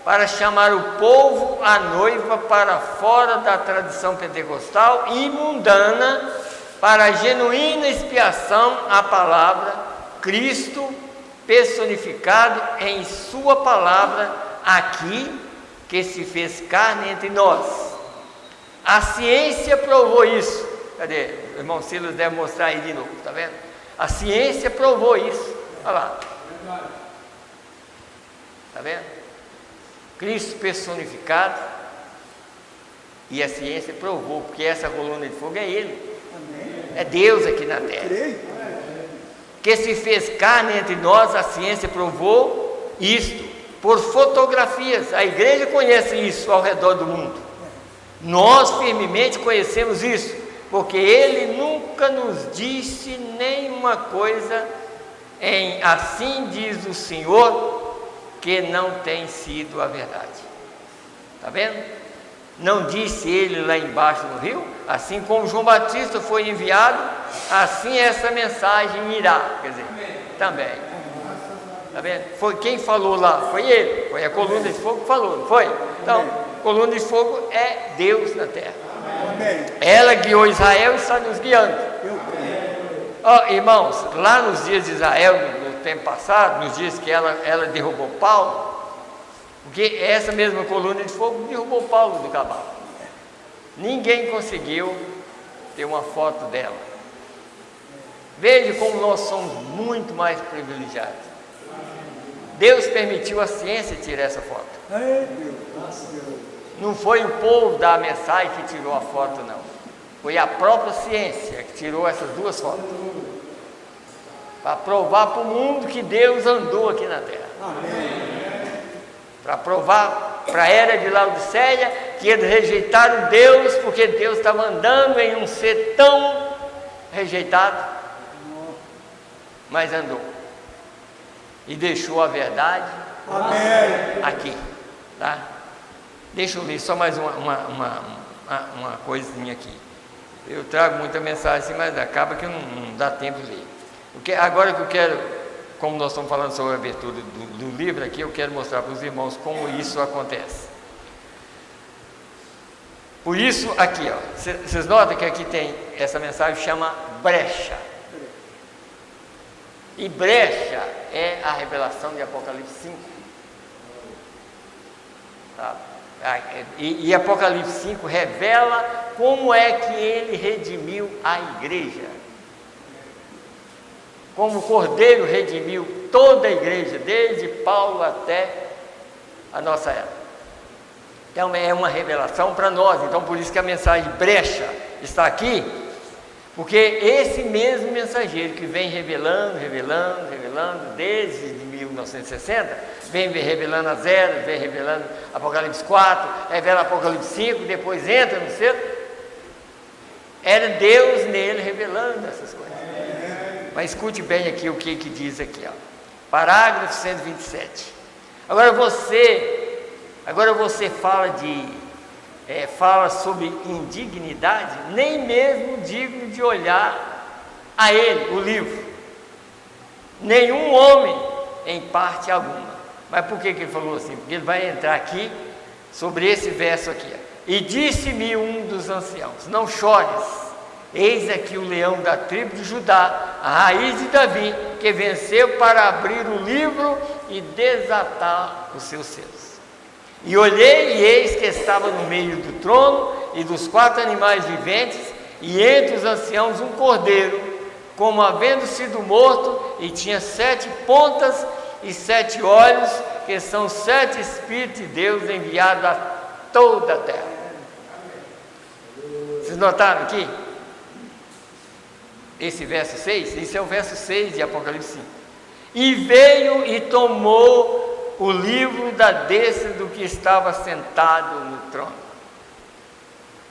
Para chamar o povo, a noiva, para fora da tradição pentecostal e mundana, para a genuína expiação, a palavra, Cristo personificado em sua palavra, aqui, que se fez carne entre nós. A ciência provou isso. Cadê? O irmão Silas deve mostrar aí de novo, tá vendo? A ciência provou isso. Olha lá. Tá vendo? Cristo personificado, e a ciência provou, porque essa coluna de fogo é Ele. É Deus aqui na terra. Creio. Que se fez carne entre nós, a ciência provou isto, por fotografias. A igreja conhece isso ao redor do mundo. Nós firmemente conhecemos isso, porque Ele nunca nos disse nenhuma coisa em assim diz o Senhor, que não tem sido a verdade. Está vendo? Não disse ele lá embaixo no rio? Assim como João Batista foi enviado, assim essa mensagem irá. Quer dizer, também. Está vendo? Foi quem falou lá? Foi ele. Foi a coluna de fogo que falou, não foi? Então, coluna de fogo é Deus na terra. Amém. Ela guiou Israel e está nos guiando. Eu creio. Oh, irmãos, lá nos dias de Israel, no tempo passado, nos dias que ela derrubou Paulo, porque essa mesma coluna de fogo derrubou Paulo do cavalo. Ninguém conseguiu ter uma foto dela. Veja como nós somos muito mais privilegiados. Deus permitiu a ciência tirar essa foto. Ai, Deus. Não foi o povo da mensagem que tirou a foto, não. Foi a própria ciência que tirou essas duas fotos. Para provar para o mundo que Deus andou aqui na terra. Amém. Para provar para a era de Laodiceia que eles rejeitaram Deus, porque Deus estava andando em um ser tão rejeitado, mas andou. E deixou a verdade Amém. aqui. Tá? Deixa eu ler só mais uma coisinha aqui. Eu trago muita mensagem assim, mas acaba que não dá tempo de ler. Agora que eu quero, como nós estamos falando sobre a abertura do livro aqui, eu quero mostrar para os irmãos como isso acontece. Por isso, aqui, ó, vocês notam que aqui tem essa mensagem, chama brecha. E brecha é a revelação de Apocalipse 5. Tá? E Apocalipse 5 revela como é que ele redimiu a igreja. Como o Cordeiro redimiu toda a igreja, desde Paulo até a nossa era. Então é uma revelação para nós. Então por isso que a mensagem brecha está aqui, porque esse mesmo mensageiro que vem revelando desde 1960, vem revelando as eras, vem revelando Apocalipse 4, revela Apocalipse 5, depois entra no céu. Era Deus nele revelando essas coisas. Mas escute bem aqui o que diz aqui, ó. Parágrafo 127. Agora você fala sobre indignidade, nem mesmo digno de olhar a ele, o livro. Nenhum homem em parte alguma. Mas por que ele falou assim? Porque ele vai entrar aqui sobre esse verso aqui. Ó. E disse-me um dos anciãos: não chores. Eis aqui o leão da tribo de Judá, a raiz de Davi, que venceu para abrir o livro e desatar os seus selos. E olhei, e eis que estava no meio do trono e dos 4 animais viventes, e entre os anciãos um cordeiro, como havendo sido morto, e tinha 7 pontas e 7 olhos, que são 7 Espíritos de Deus enviados a toda a terra. Vocês notaram aqui? esse verso 6, isso é o verso 6 de Apocalipse 5. E veio e tomou o livro da destra do que estava sentado no trono.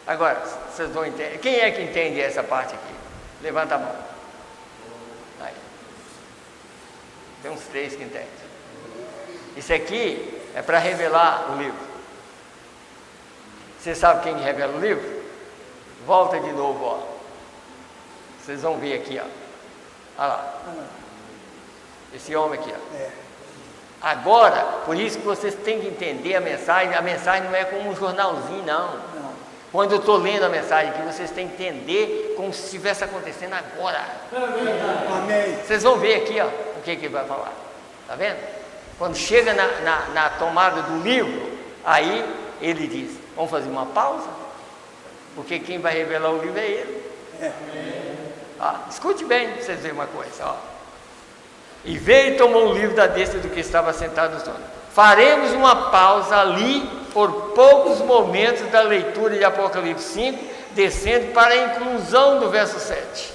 Agora, vocês vão entender. Quem é que entende essa parte aqui? Levanta a mão. Aí. Tem uns 3 que entendem. Isso aqui é para revelar o livro. Você sabe quem revela o livro? Volta de novo, ó. Vocês vão ver aqui, ó. Olha lá. Esse homem aqui, ó. Agora, por isso que vocês têm que entender a mensagem não é como um jornalzinho, não. Quando eu estou lendo a mensagem aqui, vocês têm que entender como se estivesse acontecendo agora. Amém. Vocês vão ver aqui, ó, o que ele vai falar. Tá vendo? Quando chega na tomada do livro, aí ele diz, vamos fazer uma pausa? Porque quem vai revelar o livro é ele. Escute bem, para vocês verem uma coisa, ó. E veio e tomou o livro da destra do que estava sentado no trono. Faremos uma pausa ali por poucos momentos da leitura de Apocalipse 5, descendo para a inclusão do verso 7.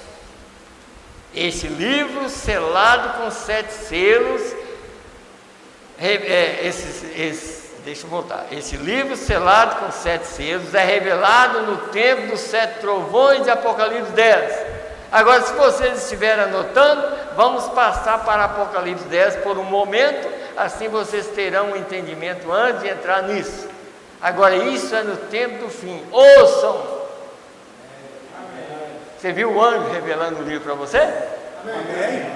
Este livro selado com 7 selos, deixa eu voltar. Esse livro selado com 7 selos é revelado no tempo dos 7 trovões de Apocalipse 10. Agora, se vocês estiverem anotando, vamos passar para Apocalipse 10 por um momento, assim vocês terão um entendimento antes de entrar nisso. Agora, isso é no tempo do fim. Ouçam! Você viu o anjo revelando o livro para você? Amém.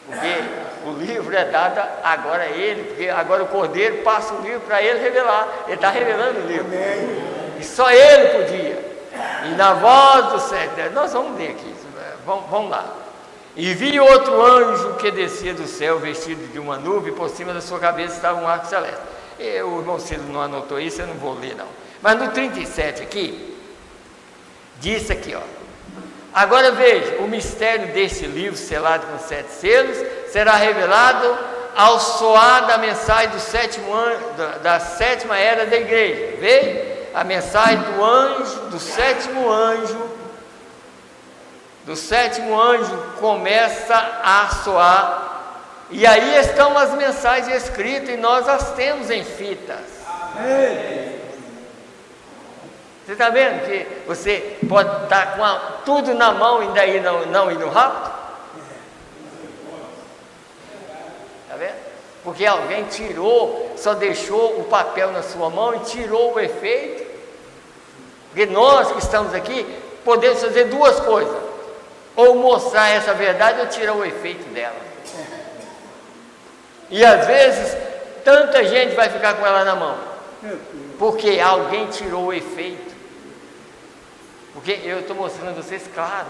Porque o livro é dado agora a ele, porque agora o Cordeiro passa o livro para ele revelar. Ele está revelando o livro. E só ele podia. E na voz do 7, nós vamos ler aqui, vamos lá. E vi outro anjo que descia do céu, vestido de uma nuvem, e por cima da sua cabeça estava um arco celeste. O irmão Ciro não anotou isso, eu não vou ler não. Mas no 37 aqui, diz aqui, ó. Agora veja, o mistério deste livro selado com 7 selos será revelado ao soar da mensagem do sétimo anjo, da sétima era da igreja. Veja? A mensagem do anjo, do sétimo anjo começa a soar, e aí estão as mensagens escritas, e nós as temos em fitas. Você está vendo que você pode estar com tudo na mão e daí não ir no rápido? Está vendo? Porque alguém tirou, só deixou o papel na sua mão e tirou o efeito. Porque nós que estamos aqui podemos fazer 2 coisas: ou mostrar essa verdade ou tirar o efeito dela. E às vezes tanta gente vai ficar com ela na mão porque alguém tirou o efeito. Porque eu estou mostrando a vocês, claro,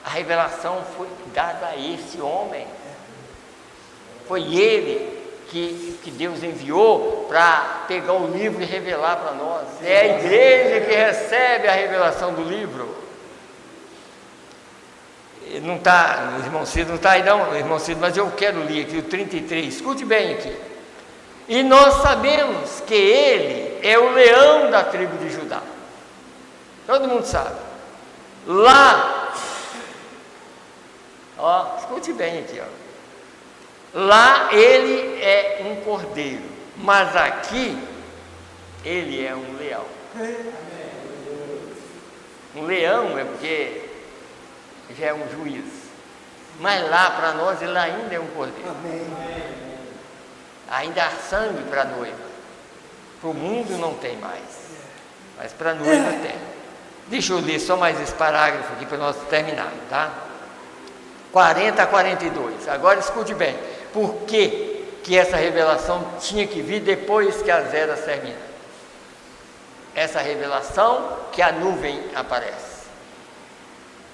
a revelação foi dada a esse homem. Foi ele que Deus enviou para pegar o livro e revelar para nós. É a igreja que recebe a revelação do livro. Não está, o irmão Cid não está aí não, irmão Cid, mas eu quero ler aqui o 33, escute bem aqui. E nós sabemos que ele é o leão da tribo de Judá. Todo mundo sabe. Lá, ó, escute bem aqui, ó. Lá ele é um cordeiro, mas aqui ele é um leão. Um leão é porque já é um juiz, mas lá para nós ele ainda é um cordeiro. Ainda há sangue para a noiva. Para o mundo não tem mais, mas para a noiva tem. Deixa eu ler só mais esse parágrafo aqui para nós terminarmos, tá? 40 a 42. Agora escute bem. Por que essa revelação tinha que vir depois que as eras terminam? Essa revelação que a nuvem aparece.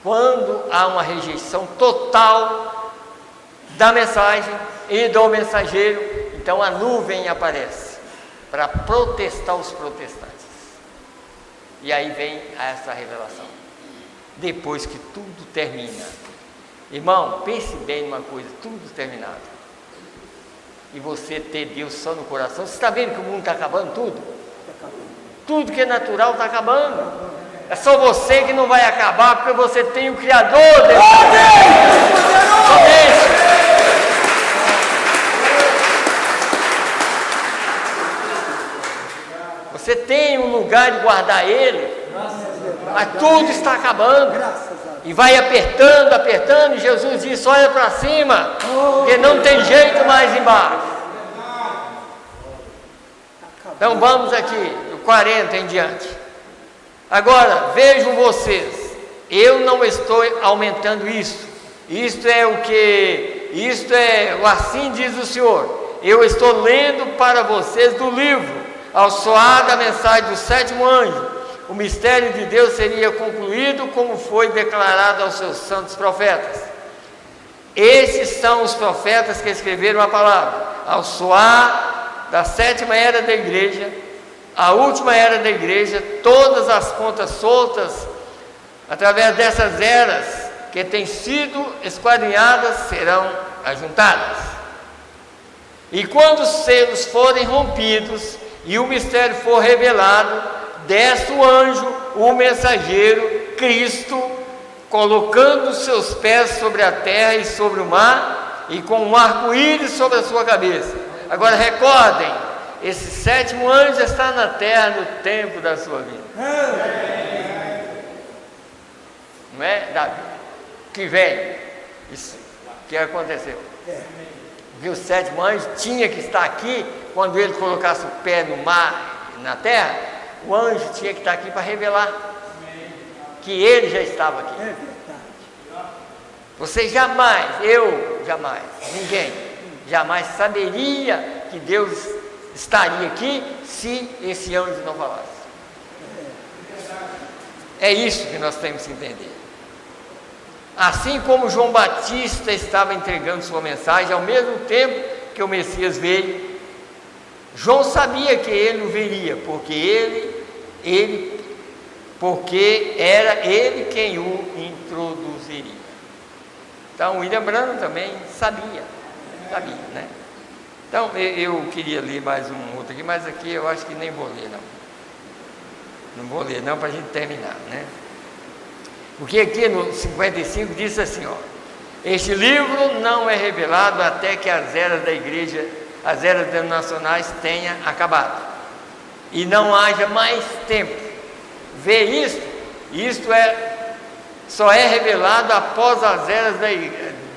Quando há uma rejeição total da mensagem e do mensageiro, então a nuvem aparece para protestar os protestantes. E aí vem essa revelação. Depois que tudo termina. Irmão, pense bem numa coisa, tudo terminado. E você ter Deus só no coração. Você está vendo que o mundo está acabando tudo? Tudo que é natural está acabando. É só você que não vai acabar, porque você tem o Criador desse somente. Você tem um lugar de guardar ele, mas tudo está acabando. E vai apertando, apertando, e Jesus disse: olha para cima, porque não tem jeito mais embaixo. Então vamos aqui, do 40 em diante. Agora, vejam vocês, eu não estou aumentando isso. Isto é o que? Isto é o assim diz o Senhor. Eu estou lendo para vocês do livro. Ao soar da mensagem do sétimo anjo, o mistério de Deus seria concluído, como foi declarado aos seus santos profetas. Esses são os profetas que escreveram a palavra. Ao soar da sétima era da igreja, a última era da igreja, todas as pontas soltas, através dessas eras que têm sido esquadrinhadas, serão ajuntadas. E quando os selos forem rompidos e o mistério for revelado, desce o anjo, o mensageiro, Cristo, colocando os seus pés sobre a terra e sobre o mar, e com um arco-íris sobre a sua cabeça. Agora recordem, esse sétimo anjo está na terra no tempo da sua vida. Não é, Davi? Que vem, isso que aconteceu. Porque o sétimo anjo tinha que estar aqui. Quando ele colocasse o pé no mar, na terra, o anjo tinha que estar aqui para revelar que ele já estava aqui. Você jamais, eu jamais, ninguém jamais saberia que Deus estaria aqui se esse anjo não falasse. É isso que nós temos que entender. Assim como João Batista estava entregando sua mensagem, ao mesmo tempo que o Messias veio, João sabia que ele o veria, porque era ele quem o introduziria. Então, William Branham também sabia, né? Então, eu queria ler mais um outro aqui, mas aqui eu acho que nem vou ler, não. Não vou ler, não, para a gente terminar, né? Porque aqui no 55 diz assim, ó: este livro não é revelado até que as eras da igreja, as eras denominacionais tenham acabado, e não haja mais tempo. Vê isto só é revelado após as eras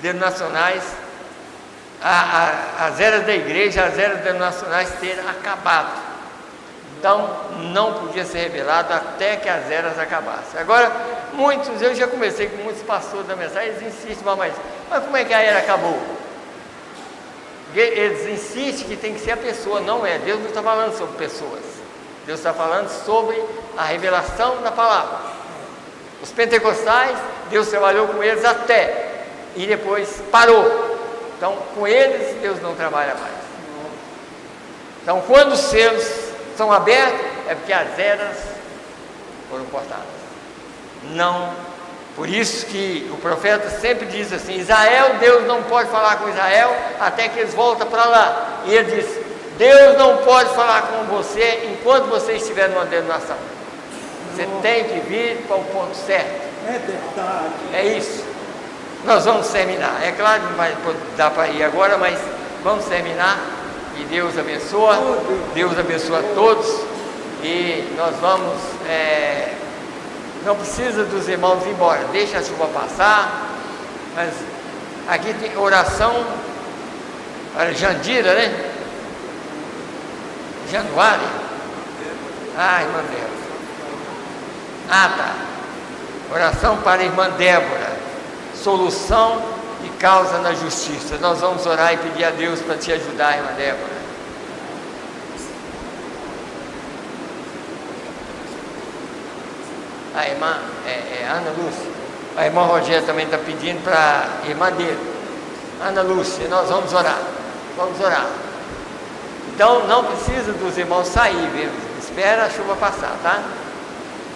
denominacionais, as eras da igreja, as eras denominacionais terem acabado. Então não podia ser revelado até que as eras acabassem. Agora, eu já conversei com muitos pastores da mensagem, eles insistem, mas como é que a era acabou? Eles insistem que tem que ser a pessoa, não é. Deus não está falando sobre pessoas, Deus está falando sobre a revelação da palavra. Os pentecostais, Deus trabalhou com eles até, e depois parou. Então, com eles, Deus não trabalha mais. Então, quando os selos são abertos, é porque as eras foram cortadas. Não, por isso que o profeta sempre diz assim: Israel, Deus não pode falar com Israel até que eles voltem para lá. E ele diz: Deus não pode falar com você enquanto você estiver numa denominação. Você tem que vir para o ponto certo. É verdade. É isso. Nós vamos terminar. É claro que não vai dar para ir agora, mas vamos terminar. E Deus abençoa. Deus abençoa a todos. E nós vamos. Não precisa dos irmãos ir embora. Deixa a chuva passar. Mas aqui tem oração para Jandira, né? Januário. Irmã Débora. Tá. Oração para a irmã Débora. Solução de causa na justiça. Nós vamos orar e pedir a Deus para te ajudar, irmã Débora. A irmã Ana Lúcia. A irmã Rogéria também está pedindo para a irmã dele, Ana Lúcia. Nós vamos orar. Vamos orar. Então não precisa dos irmãos sair, viu? Espera a chuva passar, tá?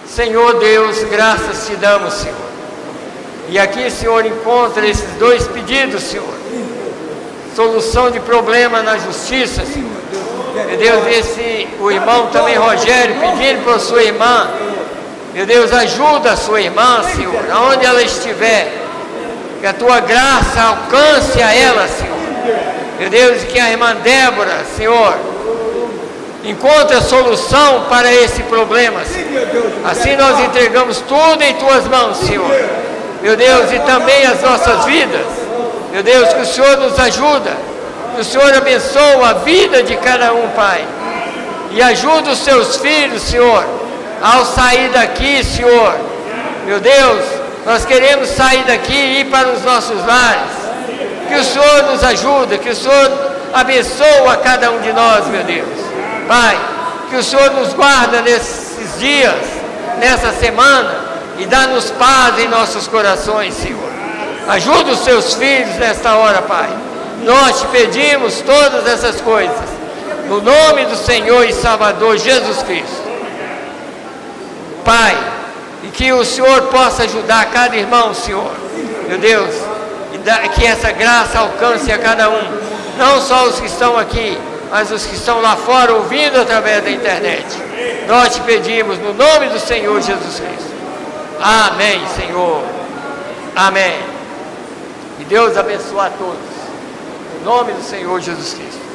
Senhor Deus, graças te damos, Senhor. E aqui, Senhor, encontra esses dois pedidos, Senhor. Solução de problema na justiça, Senhor. Meu Deus, o irmão também, Rogério, pedindo para a sua irmã Meu Deus, ajuda a sua irmã, Senhor, aonde ela estiver. Que a tua graça alcance a ela, Senhor. Meu Deus, que a irmã Débora, Senhor, encontre a solução para esse problema, Senhor. Assim nós entregamos tudo em tuas mãos, Senhor. Meu Deus, e também as nossas vidas. Meu Deus, que o Senhor nos ajuda. Que o Senhor abençoe a vida de cada um, Pai. E ajuda os seus filhos, Senhor, ao sair daqui, Senhor. Meu Deus, nós queremos sair daqui e ir para os nossos lares. Que o Senhor nos ajude, que o Senhor abençoe a cada um de nós, meu Deus. Pai, que o Senhor nos guarda nesses dias, nessa semana, e dá-nos paz em nossos corações, Senhor. Ajuda os seus filhos nesta hora, Pai. Nós te pedimos todas essas coisas, no nome do Senhor e Salvador Jesus Cristo. Pai, e que o Senhor possa ajudar cada irmão, Senhor. Meu Deus, e que essa graça alcance a cada um, não só os que estão aqui, mas os que estão lá fora ouvindo através da internet. Nós te pedimos no nome do Senhor Jesus Cristo. Amém, Senhor. Amém. E Deus abençoe a todos. No nome do Senhor Jesus Cristo.